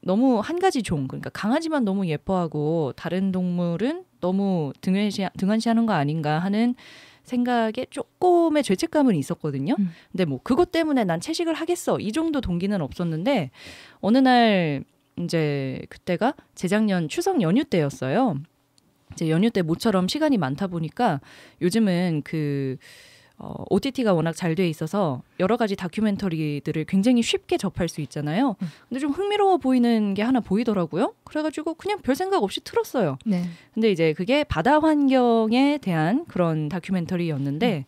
너무 한 가지 그러니까 강아지만 너무 예뻐하고 다른 동물은 너무 등한시하는 거 아닌가 하는 생각에 조금의 죄책감은 있었거든요. 근데 뭐 그것 때문에 난 채식을 하겠어 이 정도 동기는 없었는데 어느 날 이제 그때가 재작년 추석 연휴 때였어요. 이제 연휴 때 모처럼 시간이 많다 보니까 요즘은 OTT가 워낙 잘 돼 있어서 여러 가지 다큐멘터리들을 굉장히 쉽게 접할 수 있잖아요. 근데 좀 흥미로워 보이는 게 하나 보이더라고요. 그래가지고 그냥 별 생각 없이 틀었어요. 네. 근데 이제 그게 바다 환경에 대한 그런 다큐멘터리였는데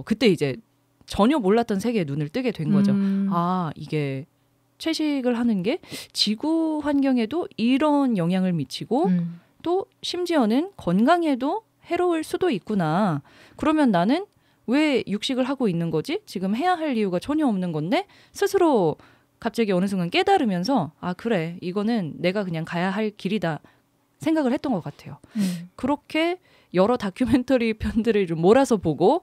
그때 이제 전혀 몰랐던 세계에 눈을 뜨게 된 거죠. 아, 이게 채식을 하는 게 지구 환경에도 이런 영향을 미치고 또 심지어는 건강에도 해로울 수도 있구나. 그러면 나는 왜 육식을 하고 있는 거지? 지금 해야 할 이유가 전혀 없는 건데 스스로 갑자기 어느 순간 깨달으면서 아, 그래, 이거는 내가 그냥 가야 할 길이다 생각을 했던 것 같아요. 그렇게 여러 다큐멘터리 편들을 좀 몰아서 보고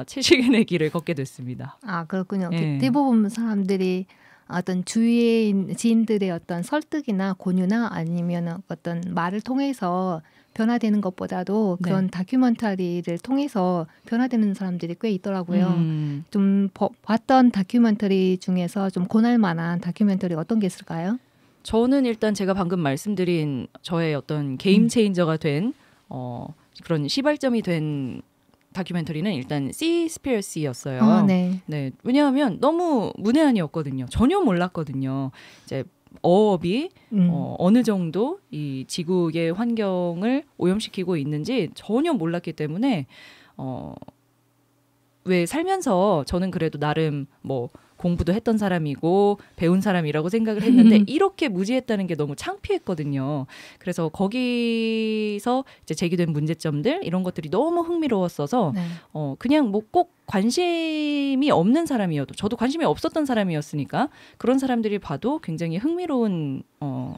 채식인의 길을 걷게 됐습니다. 아, 그렇군요. 예. 대부분 사람들이 어떤 주위의 지인들의 어떤 설득이나 권유나 아니면 어떤 말을 통해서 변화되는 것보다도 그런 다큐멘터리를 통해서 변화되는 사람들이 꽤 있더라고요. 좀 봤던 다큐멘터리 중에서 좀 권할 만한 다큐멘터리가 어떤 게 있을까요? 저는 일단 제가 방금 말씀드린 저의 어떤 게임 체인저가 된 그런 시발점이 된 다큐멘터리는 일단 시스피어시였어요. 네. 네, 왜냐하면 너무 문외한이었거든요. 전혀 몰랐거든요. 이제 어업이 어느 정도 이 지구의 환경을 오염시키고 있는지 전혀 몰랐기 때문에 왜 살면서 저는 그래도 나름 뭐 공부도 했던 사람이고 배운 사람이라고 생각을 했는데 이렇게 무지했다는 게 너무 창피했거든요. 그래서 거기서 이제 제기된 문제점들 이런 것들이 너무 흥미로웠어서 그냥 뭐 꼭 관심이 없는 사람이어도 저도 관심이 없었던 사람이었으니까 그런 사람들이 봐도 굉장히 흥미로운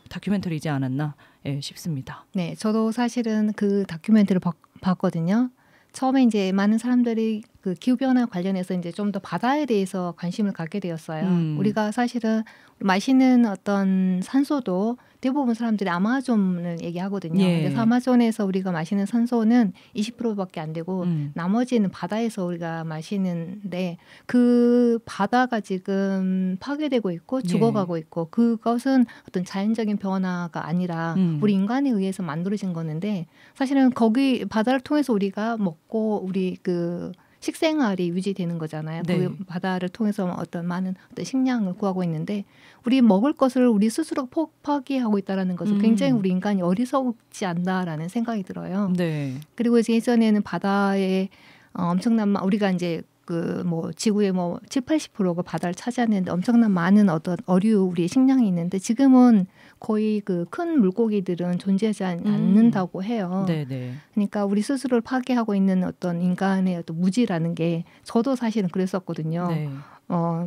다큐멘터리이지 않았나 싶습니다. 네, 저도 사실은 그 다큐멘터리를 봤거든요. 처음에 이제 많은 사람들이 그 기후변화 관련해서 이제 좀 더 바다에 대해서 관심을 갖게 되었어요. 우리가 사실은 마시는 어떤 산소도 대부분 사람들이 아마존을 얘기하거든요. 예. 그래서 아마존에서 우리가 마시는 산소는 20%밖에 안 되고 나머지는 바다에서 우리가 마시는데 그 바다가 지금 파괴되고 있고 죽어가고 있고 그것은 어떤 자연적인 변화가 아니라 우리 인간에 의해서 만들어진 거는데 사실은 거기 바다를 통해서 우리가 먹고 우리 그 식생활이 유지되는 거잖아요. 네. 그 바다를 통해서 어떤 많은 어떤 식량을 구하고 있는데 우리 먹을 것을 우리 스스로 포기하고 있다라는 것은 굉장히 우리 인간이 어리석지 않나라는 생각이 들어요. 네. 그리고 이제 예전에는 바다에 엄청난 우리가 이제 그 뭐 지구의 뭐 70-80%가 바다를 차지하는데 엄청난 많은 어떤 어류 우리의 식량이 있는데 지금은 거의 그 큰 물고기들은 존재하지 않는다고 해요. 네네. 그러니까 우리 스스로를 파괴하고 있는 어떤 인간의 어떤 무지라는 게 저도 사실은 그랬었거든요. 네.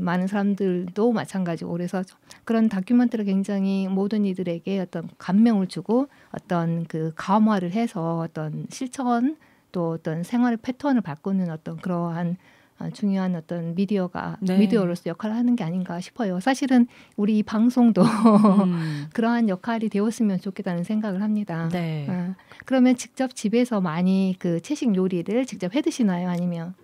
많은 사람들도 마찬가지고 그래서 그런 다큐멘터리가 굉장히 모든 이들에게 어떤 감명을 주고 어떤 그 감화를 해서 어떤 실천 또 어떤 생활의 패턴을 바꾸는 어떤 그러한 중요한 어떤 미디어로서 역할을 하는 게 아닌가 싶어요. 사실은 우리 이 방송도 그러한 역할이 되었으면 좋겠다는 생각을 합니다. 네. 그러면 직접 집에서 많이 그 채식 요리를 직접 해 드시나요? 아니면?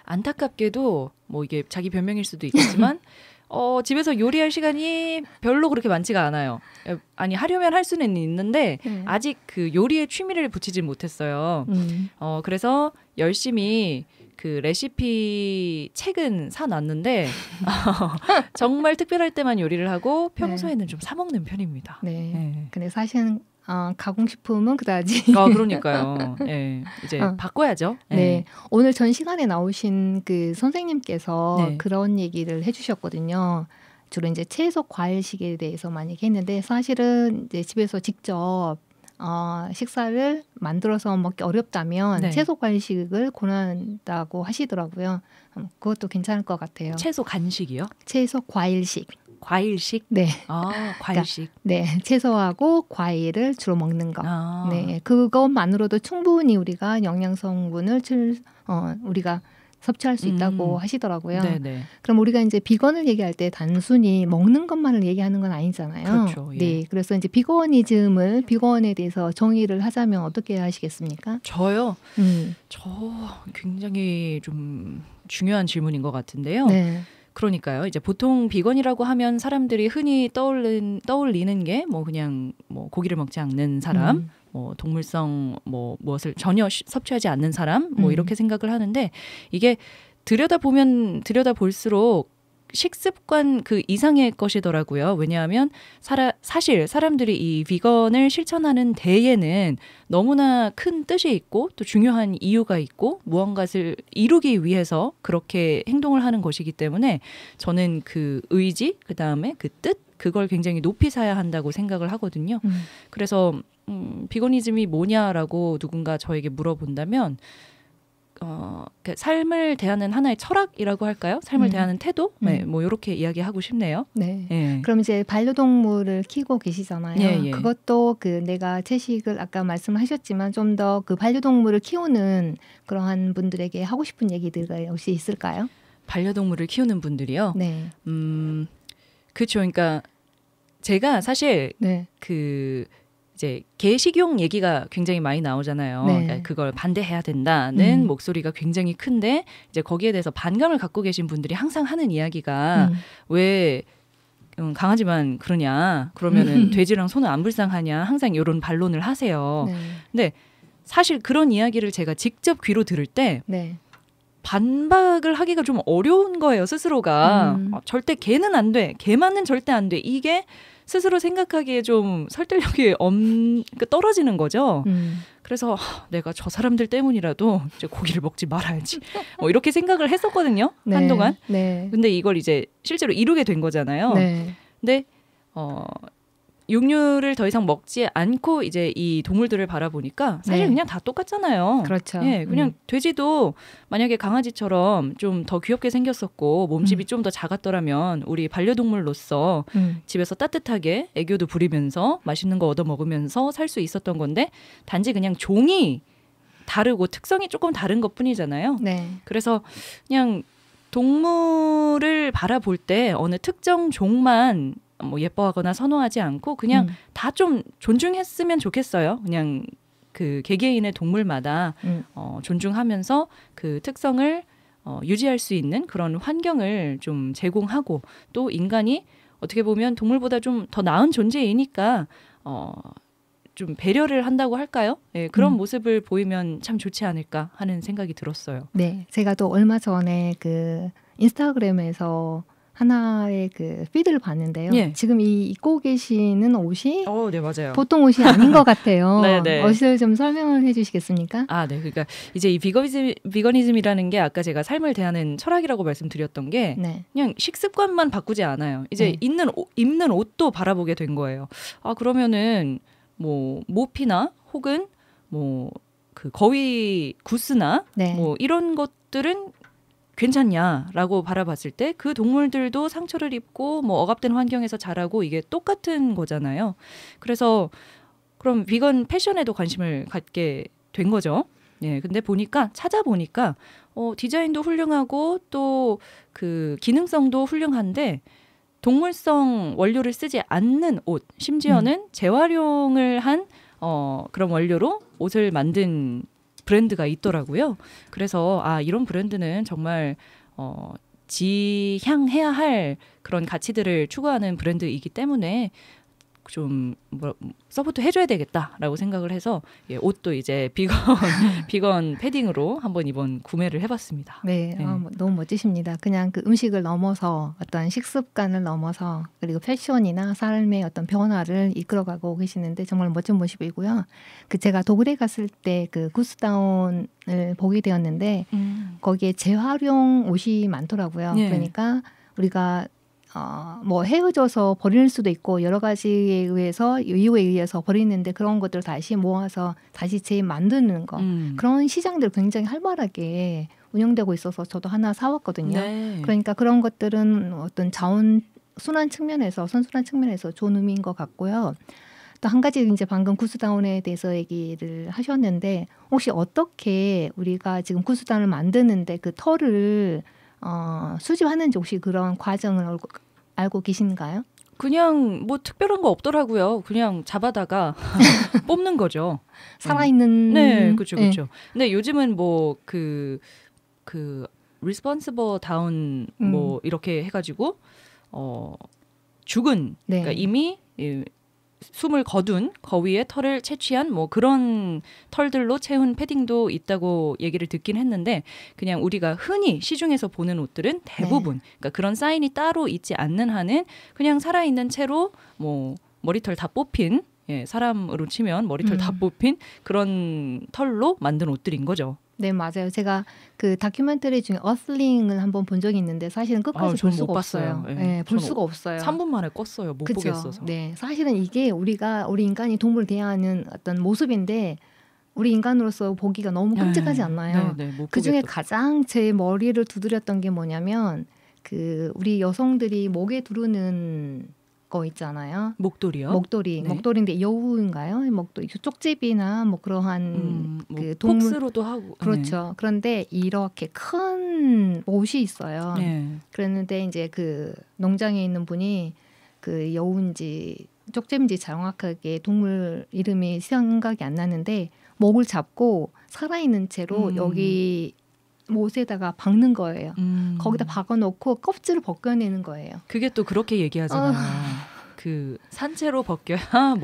안타깝게도 뭐 이게 자기 변명일 수도 있겠지만 집에서 요리할 시간이 별로 그렇게 많지가 않아요. 아니 하려면 할 수는 있는데 아직 그 요리에 취미를 붙이질 못했어요. 그래서 열심히 그 레시피 책은 사놨는데 정말 특별할 때만 요리를 하고 평소에는 좀 사 먹는 편입니다. 네. 근데 사실은 가공식품은 그다지. 그러니까요. 네. 이제 바꿔야죠. 네. 오늘 전 시간에 나오신 그 선생님께서 네. 그런 얘기를 해주셨거든요. 주로 이제 채소 과일식에 대해서 많이 얘기했는데 사실은 이제 집에서 직접 식사를 만들어서 먹기 어렵다면 채소 과일식을 권한다고 하시더라고요. 그것도 괜찮을 것 같아요. 채소 간식이요? 채소 과일식. 과일식? 네. 과일식. 그러니까, 네, 채소하고 과일을 주로 먹는 거. 네, 그것만으로도 충분히 우리가 영양 성분을 우리가 섭취할 수 있다고 하시더라고요. 네네. 그럼 우리가 이제 비건을 얘기할 때 단순히 먹는 것만을 얘기하는 건 아니잖아요. 그렇죠. 예. 네, 그래서 이제 비건에 대해서 정의를 하자면 어떻게 하시겠습니까? 저요? 저 굉장히 좀 중요한 질문인 것 같은데요. 네. 그러니까요. 이제 보통 비건이라고 하면 사람들이 흔히 떠올리는 게 뭐 그냥 뭐 고기를 먹지 않는 사람, 뭐 동물성 뭐 무엇을 전혀 섭취하지 않는 사람, 뭐 이렇게 생각을 하는데 이게 들여다볼수록 식습관 그 이상의 것이더라고요. 왜냐하면 사실 사람들이 이 비건을 실천하는 데에는 너무나 큰 뜻이 있고 또 중요한 이유가 있고 무언가를 이루기 위해서 그렇게 행동을 하는 것이기 때문에 저는 그 의지, 그다음에 그 뜻, 그걸 굉장히 높이 사야 한다고 생각을 하거든요. 그래서 비거니즘이 뭐냐라고 누군가 저에게 물어본다면 그 삶을 대하는 하나의 철학이라고 할까요? 삶을 대하는 태도? 네, 뭐 이렇게 이야기하고 싶네요. 네. 예. 그럼 이제 반려동물을 키우고 계시잖아요. 예, 예. 그것도 그 내가 채식을 아까 말씀하셨지만 좀 더 그 반려동물을 키우는 그러한 분들에게 하고 싶은 얘기들이 혹시 있을까요? 반려동물을 키우는 분들이요. 네. 그렇죠. 그러니까 제가 사실 네. 그 이제 개식용 얘기가 굉장히 많이 나오잖아요. 네. 그러니까 그걸 반대해야 된다는 목소리가 굉장히 큰데 이제 거기에 대해서 반감을 갖고 계신 분들이 항상 하는 이야기가 왜 강아지만 그러냐, 그러면은 돼지랑 소는 안 불쌍하냐, 항상 이런 반론을 하세요. 네. 근데 사실 그런 이야기를 제가 직접 귀로 들을 때 네. 반박을 하기가 좀 어려운 거예요, 스스로가. 절대 걔는 안 돼, 걔만은 절대 안 돼, 이게 스스로 생각하기에 좀 설득력이 떨어지는 거죠. 그래서 내가 저 사람들 때문이라도 이제 고기를 먹지 말아야지, 뭐 이렇게 생각을 했었거든요. 네. 한동안. 네. 근데 이걸 이제 실제로 이루게 된 거잖아요. 네. 근데 육류를 더 이상 먹지 않고 이제 이 동물들을 바라보니까 사실 네. 그냥 다 똑같잖아요. 그렇죠. 예, 그냥 돼지도 만약에 강아지처럼 좀 더 귀엽게 생겼었고 몸집이 좀 더 작았더라면 우리 반려동물로서 집에서 따뜻하게 애교도 부리면서 맛있는 거 얻어 먹으면서 살 수 있었던 건데 단지 그냥 종이 다르고 특성이 조금 다른 것뿐이잖아요. 네. 그래서 그냥 동물을 바라볼 때 어느 특정 종만 뭐 예뻐하거나 선호하지 않고 그냥 다 좀 존중했으면 좋겠어요. 그냥 그 개개인의 동물마다 존중하면서 그 특성을 유지할 수 있는 그런 환경을 좀 제공하고 또 인간이 어떻게 보면 동물보다 좀 더 나은 존재이니까 좀 배려를 한다고 할까요? 네, 그런 모습을 보이면 참 좋지 않을까 하는 생각이 들었어요. 네, 제가 또 얼마 전에 그 인스타그램에서 하나의 그 피드를 봤는데요. 예. 지금 이 입고 계시는 옷이 네, 맞아요. 보통 옷이 아닌 것 같아요. 네, 네. 옷을 좀 설명을 해주시겠습니까? 네. 그러니까 이제 이 비거니즘이라는 게 아까 제가 삶을 대하는 철학이라고 말씀드렸던 게 네. 그냥 식습관만 바꾸지 않아요. 이제 입는 옷도 바라보게 된 거예요. 그러면은 뭐 모피나 혹은 뭐 그 거위 구스나 네. 뭐 이런 것들은 괜찮냐라고 바라봤을 때 그 동물들도 상처를 입고 뭐 억압된 환경에서 자라고 이게 똑같은 거잖아요. 그래서 그럼 비건 패션에도 관심을 갖게 된 거죠. 예, 근데 찾아보니까 디자인도 훌륭하고 또 그 기능성도 훌륭한데 동물성 원료를 쓰지 않는 옷, 심지어는 재활용을 한 그런 원료로 옷을 만든 브랜드가 있더라고요. 그래서 이런 브랜드는 정말 지향해야 할 그런 가치들을 추구하는 브랜드이기 때문에 좀 서포트 해줘야 되겠다라고 생각을 해서 옷도 이제 비건 패딩으로 한번 이번 구매를 해봤습니다. 네, 네. 너무 멋지십니다. 그냥 그 음식을 넘어서 어떤 식습관을 넘어서 그리고 패션이나 삶의 어떤 변화를 이끌어가고 계시는데 정말 멋진 모습이고요. 그 제가 독일에 갔을 때 그 구스다운을 보게 되었는데 거기에 재활용 옷이 많더라고요. 네. 그러니까 우리가 뭐 헤어져서 버릴 수도 있고 여러 가지에 의해서 이유에 의해서 버리는데 그런 것들을 다시 모아서 다시 재만드는 거 그런 시장들 굉장히 활발하게 운영되고 있어서 저도 하나 사왔거든요. 네. 그러니까 그런 것들은 어떤 자원 순환 측면에서 선순환 측면에서 좋은 의미인 것 같고요. 또 한 가지 이제 방금 구스다운에 대해서 얘기를 하셨는데 혹시 어떻게 우리가 지금 구스다운을 만드는데 그 털을 수집하는지 혹시 그런 과정을 알고 계신가요? 그냥 뭐 특별한 거 없더라고요. 그냥 잡아다가 뽑는 거죠. 살아있는 네, 그렇죠, 네. 그렇죠. 근데 요즘은 뭐 그 responsible down 뭐 이렇게 해가지고 죽은 네. 그러니까 이미 숨을 거둔 거위의 털을 채취한 뭐 그런 털들로 채운 패딩도 있다고 얘기를 듣긴 했는데 그냥 우리가 흔히 시중에서 보는 옷들은 대부분 그러니까 그런 사인이 따로 있지 않는 한은 그냥 살아있는 채로 뭐 머리털 다 뽑힌 사람으로 치면 머리털 다 뽑힌 그런 털로 만든 옷들인 거죠. 네, 맞아요. 제가 그 다큐멘터리 중에 어슬링을 한번 본 적이 있는데 사실은 끝까지 볼 수가 없어요. 네, 볼 수가 없어요. 3분 만에 껐어요. 못 그쵸? 보겠어서. 네, 사실은 이게 우리 인간이 동물을 대하는 어떤 모습인데 우리 인간으로서 보기가 너무 끔찍하지 않나요? 그 중에 가장 제 머리를 두드렸던 게 뭐냐면 그 우리 여성들이 목에 두르는 거 있잖아요. 목도리요? 목도리인데 여우인가요? 목도리, 쪽집이나 뭐 그러한 그 동물 폭스로도 하고 그렇죠. 그런데 이렇게 큰 옷이 있어요. 네. 그랬는데 이제 그 농장에 있는 분이 그 여우인지 쪽집인지 정확하게 동물 이름이 생각이 안 나는데 목을 잡고 살아있는 채로 여기 못에다가 박는 거예요. 거기다 박아놓고 껍질을 벗겨내는 거예요. 그게 또 그렇게 얘기하잖아요. 그 산채로 벗겨야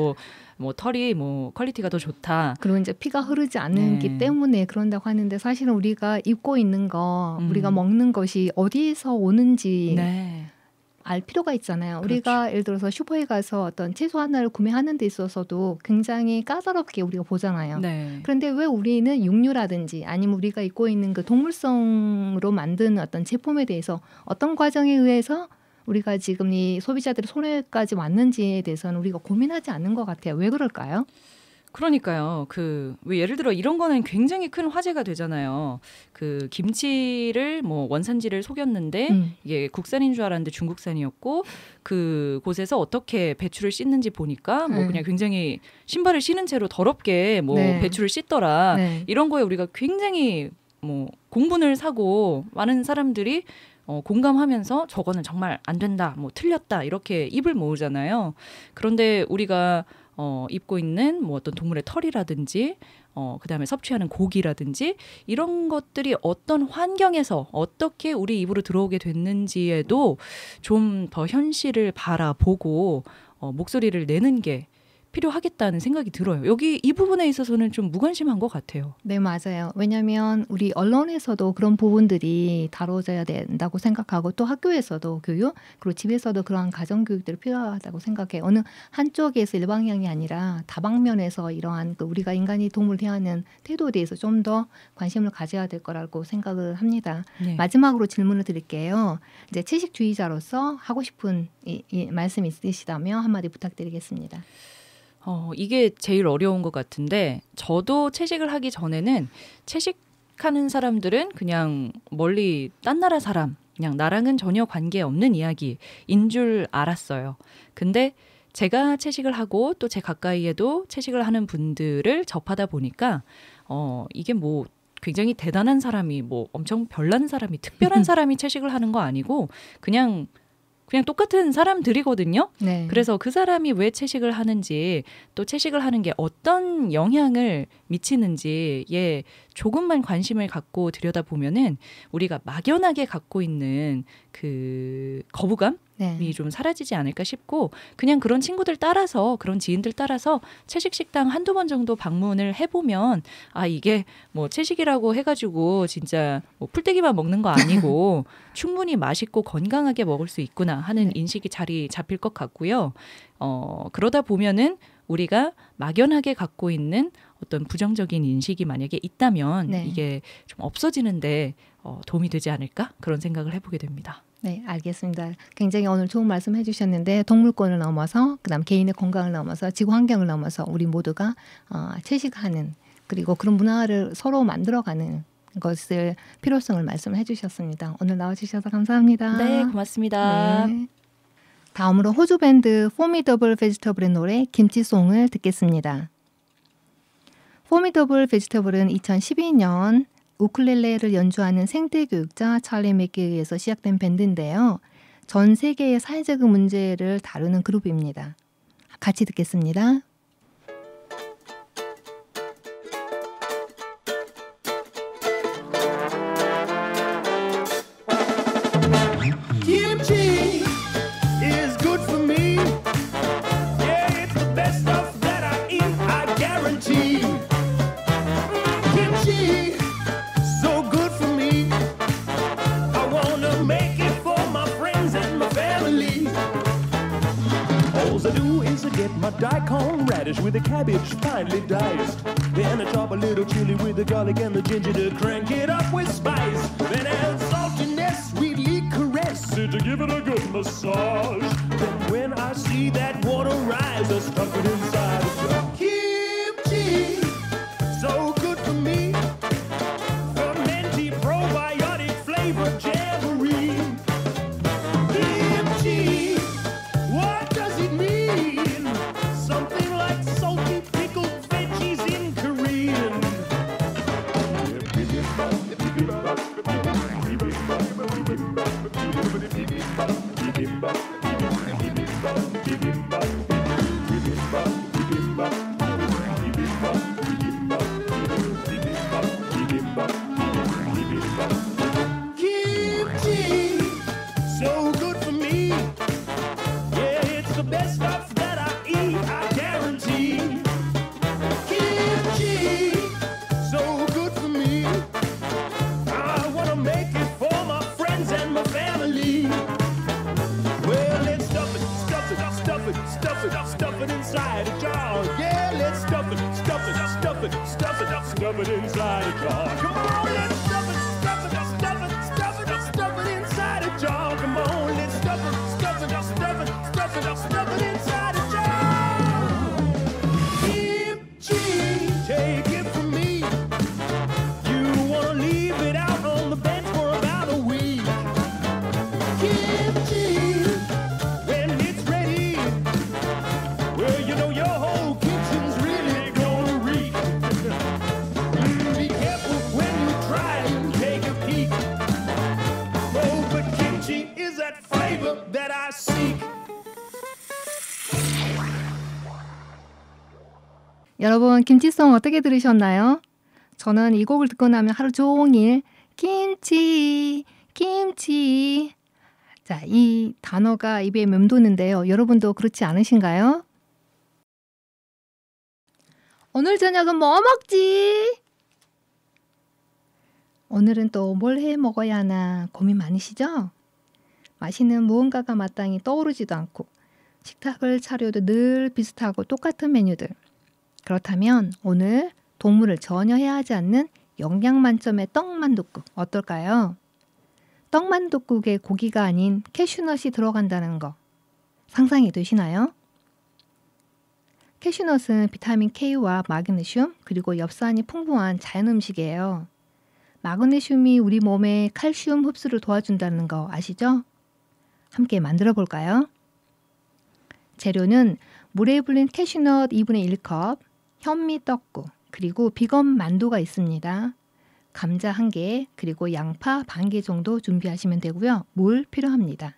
뭐 털이 뭐 퀄리티가 더 좋다. 그리고 이제 피가 흐르지 않기 때문에 그런다고 하는데 사실은 우리가 입고 있는 거, 우리가 먹는 것이 어디에서 오는지 알 필요가 있잖아요. 그렇죠. 우리가 예를 들어서 슈퍼에 가서 어떤 채소 하나를 구매하는 데 있어서도 굉장히 까다롭게 우리가 보잖아요. 그런데 왜 우리는 육류라든지 아니면 우리가 입고 있는 그 동물성으로 만든 어떤 제품에 대해서 어떤 과정에 의해서 우리가 지금 이 소비자들의 손에까지 왔는지에 대해서는 우리가 고민하지 않는 것 같아요. 왜 그럴까요? 그러니까요. 왜 예를 들어 이런 거는 굉장히 큰 화제가 되잖아요. 그 김치를 뭐 원산지를 속였는데 이게 국산인 줄 알았는데 중국산이었고 그 곳에서 어떻게 배추를 씻는지 보니까 뭐 그냥 굉장히 신발을 신은 채로 더럽게 뭐 배추를 씻더라. 이런 거에 우리가 굉장히 뭐 공분을 사고 많은 사람들이 공감하면서 저거는 정말 안 된다, 뭐 틀렸다 이렇게 입을 모으잖아요. 그런데 우리가 입고 있는 뭐 어떤 동물의 털이라든지 그다음에 섭취하는 고기라든지 이런 것들이 어떤 환경에서 어떻게 우리 입으로 들어오게 됐는지에도 좀 더 현실을 바라보고 목소리를 내는 게 필요하겠다는 생각이 들어요. 여기 이 부분에 있어서는 좀 무관심한 것 같아요. 네, 맞아요. 왜냐하면 우리 언론에서도 그런 부분들이 다뤄져야 된다고 생각하고 또 학교에서도 교육 그리고 집에서도 그러한 가정교육들이 필요하다고 생각해요. 어느 한쪽에서 일방향이 아니라 다방면에서 이러한 그 우리가 인간이 동물을 대하는 태도에 대해서 좀 더 관심을 가져야 될 거라고 생각을 합니다. 마지막으로 질문을 드릴게요. 이제 채식주의자로서 하고 싶은 이 말씀 있으시다면 한마디 부탁드리겠습니다. 이게 제일 어려운 것 같은데 저도 채식을 하기 전에는 채식하는 사람들은 그냥 멀리 딴 나라 사람, 그냥 나랑은 전혀 관계없는 이야기인 줄 알았어요. 근데 제가 채식을 하고 또 제 가까이에도 채식을 하는 분들을 접하다 보니까 이게 뭐 굉장히 대단한 사람이 뭐 엄청 별난 사람이 특별한 사람이 채식을 하는 거 아니고 그냥 똑같은 사람들이거든요. 그래서 그 사람이 왜 채식을 하는지 또 채식을 하는 게 어떤 영향을 미치는지에 조금만 관심을 갖고 들여다보면은 우리가 막연하게 갖고 있는 그 거부감이 좀 사라지지 않을까 싶고 그냥 그런 친구들 따라서 그런 지인들 따라서 채식 식당 한두 번 정도 방문을 해보면 이게 뭐 채식이라고 해가지고 진짜 뭐 풀떼기만 먹는 거 아니고 충분히 맛있고 건강하게 먹을 수 있구나 하는 인식이 자리 잡힐 것 같고요. 그러다 보면은 우리가 막연하게 갖고 있는 어떤 부정적인 인식이 만약에 있다면 이게 좀 없어지는데 도움이 되지 않을까 그런 생각을 해보게 됩니다. 네, 알겠습니다. 굉장히 오늘 좋은 말씀 해주셨는데 동물권을 넘어서 그다음 개인의 건강을 넘어서 지구 환경을 넘어서 우리 모두가 채식하는 그리고 그런 문화를 서로 만들어가는 것을 필요성을 말씀해 주셨습니다. 오늘 나와주셔서 감사합니다. 네, 고맙습니다. 네. 다음으로 호주 밴드 포미더블 베지터블의 노래 김치송을 듣겠습니다. 포미더블 베지터블은 2012년 우쿨렐레를 연주하는 생태교육자 찰리 맥기에 의해서 시작된 밴드인데요. 전 세계의 사회적 문제를 다루는 그룹입니다. 같이 듣겠습니다. daikon radish with a cabbage finely diced. Then I chop a little chili with the garlic and the ginger to crank it up with spice. Then add saltiness, sweetly caress it to give it a good massage. Then when I see that water rise, I stuff it inside a jar. Kimchi, so good for me. Fermenty, probiotic, flavor, jamboree. Kimchi, what does it mean? Something like salty pickled veggies in Korean. Kimchi, so good for me. Yeah, it's the best stuff that I eat, I guarantee. Kimchi, so good for me. I wanna make it for my friends and my family. Well, let's stuff it, stuff it, stuff it, stuff it, stuff it inside a jar. Yeah, let's stuff it, stuff it, stuff it, stuff it, stuff it inside a jar. Come on, let's stuff it, stuff it, stuff it, stuff it, stuff it inside a jar. Come on, let's stuff it, stuff it, stuff it, stuff it, stuff it inside a jar. Kimchi, take it from me. You wanna leave it out on the bench for about a week. Kimchi, when it's ready, well, you know your whole kitchen's really gonna reek. Be careful when you try and take a peek. Oh, but kimchi is that flavor that I seek. 여러분 김치송 어떻게 들으셨나요? 저는 이 곡을 듣고 나면 하루 종일 김치, 김치. 자, 이 단어가 입에 맴도는데요. 여러분도 그렇지 않으신가요? 오늘 저녁은 뭐 먹지? 오늘은 또 뭘 해 먹어야 하나 고민 많으시죠? 맛있는 무언가가 마땅히 떠오르지도 않고 식탁을 차려도 늘 비슷하고 똑같은 메뉴들. 그렇다면 오늘 동물을 전혀 해하지 않는 영양 만점의 떡만둣국 어떨까요? 떡만둣국에 고기가 아닌 캐슈넛이 들어간다는 거 상상이 되시나요? 캐슈넛은 비타민 K와 마그네슘 그리고 엽산이 풍부한 자연 음식이에요. 마그네슘이 우리 몸의 칼슘 흡수를 도와준다는 거 아시죠? 함께 만들어 볼까요? 재료는 물에 불린 캐슈넛 2분의 1컵, 현미 떡국, 그리고 비건 만두가 있습니다. 감자 1개, 그리고 양파 반 개 정도 준비하시면 되고요. 물 필요합니다.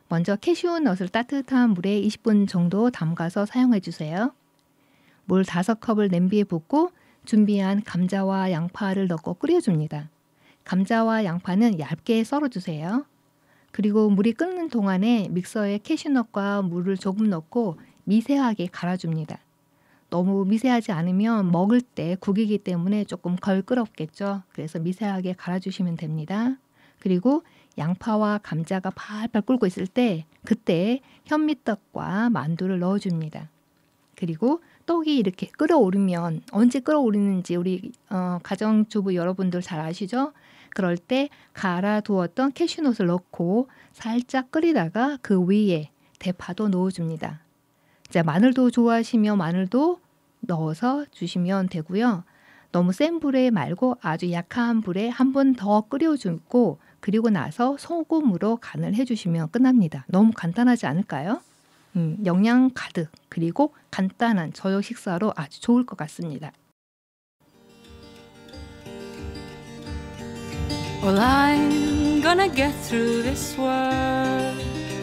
먼저 캐슈넛을 따뜻한 물에 20분 정도 담가서 사용해 주세요. 물 5컵을 냄비에 붓고 준비한 감자와 양파를 넣고 끓여줍니다. 감자와 양파는 얇게 썰어주세요. 그리고 물이 끓는 동안에 믹서에 캐슈넛과 물을 조금 넣고 미세하게 갈아줍니다. 너무 미세하지 않으면 먹을 때 국이기 때문에 조금 걸끄럽겠죠. 그래서 미세하게 갈아주시면 됩니다. 그리고 양파와 감자가 팔팔 끓고 있을 때 그때 현미떡과 만두를 넣어줍니다. 그리고 떡이 이렇게 끓어오르면 언제 끓어오르는지 우리 가정주부 여러분들 잘 아시죠? 그럴 때 갈아두었던 캐슈넛을 넣고 살짝 끓이다가 그 위에 대파도 넣어줍니다. 자, 마늘도 좋아하시면 마늘도 넣어서 주시면 되고요. 너무 센 불에 말고 아주 약한 불에 한 번 더 끓여주고 그리고 나서 소금으로 간을 해주시면 끝납니다. 너무 간단하지 않을까요? 영양 가득 그리고 간단한 저녁 식사로 아주 좋을 것 같습니다. Well, I'm gonna get through this world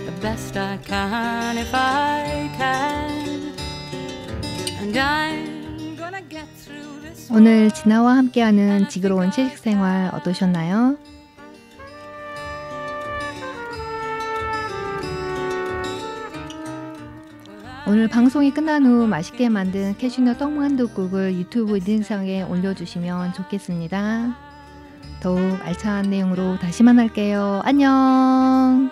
the best I can if I can. And I'm gonna get through this 오늘 진아와 함께하는 지그러운 채식생활 어떠셨나요? 오늘 방송이 끝난 후 맛있게 만든 캐슈넛 떡만둣국을 유튜브 인증상에 올려주시면 좋겠습니다. 더욱 알찬 내용으로 다시 만날게요. 안녕.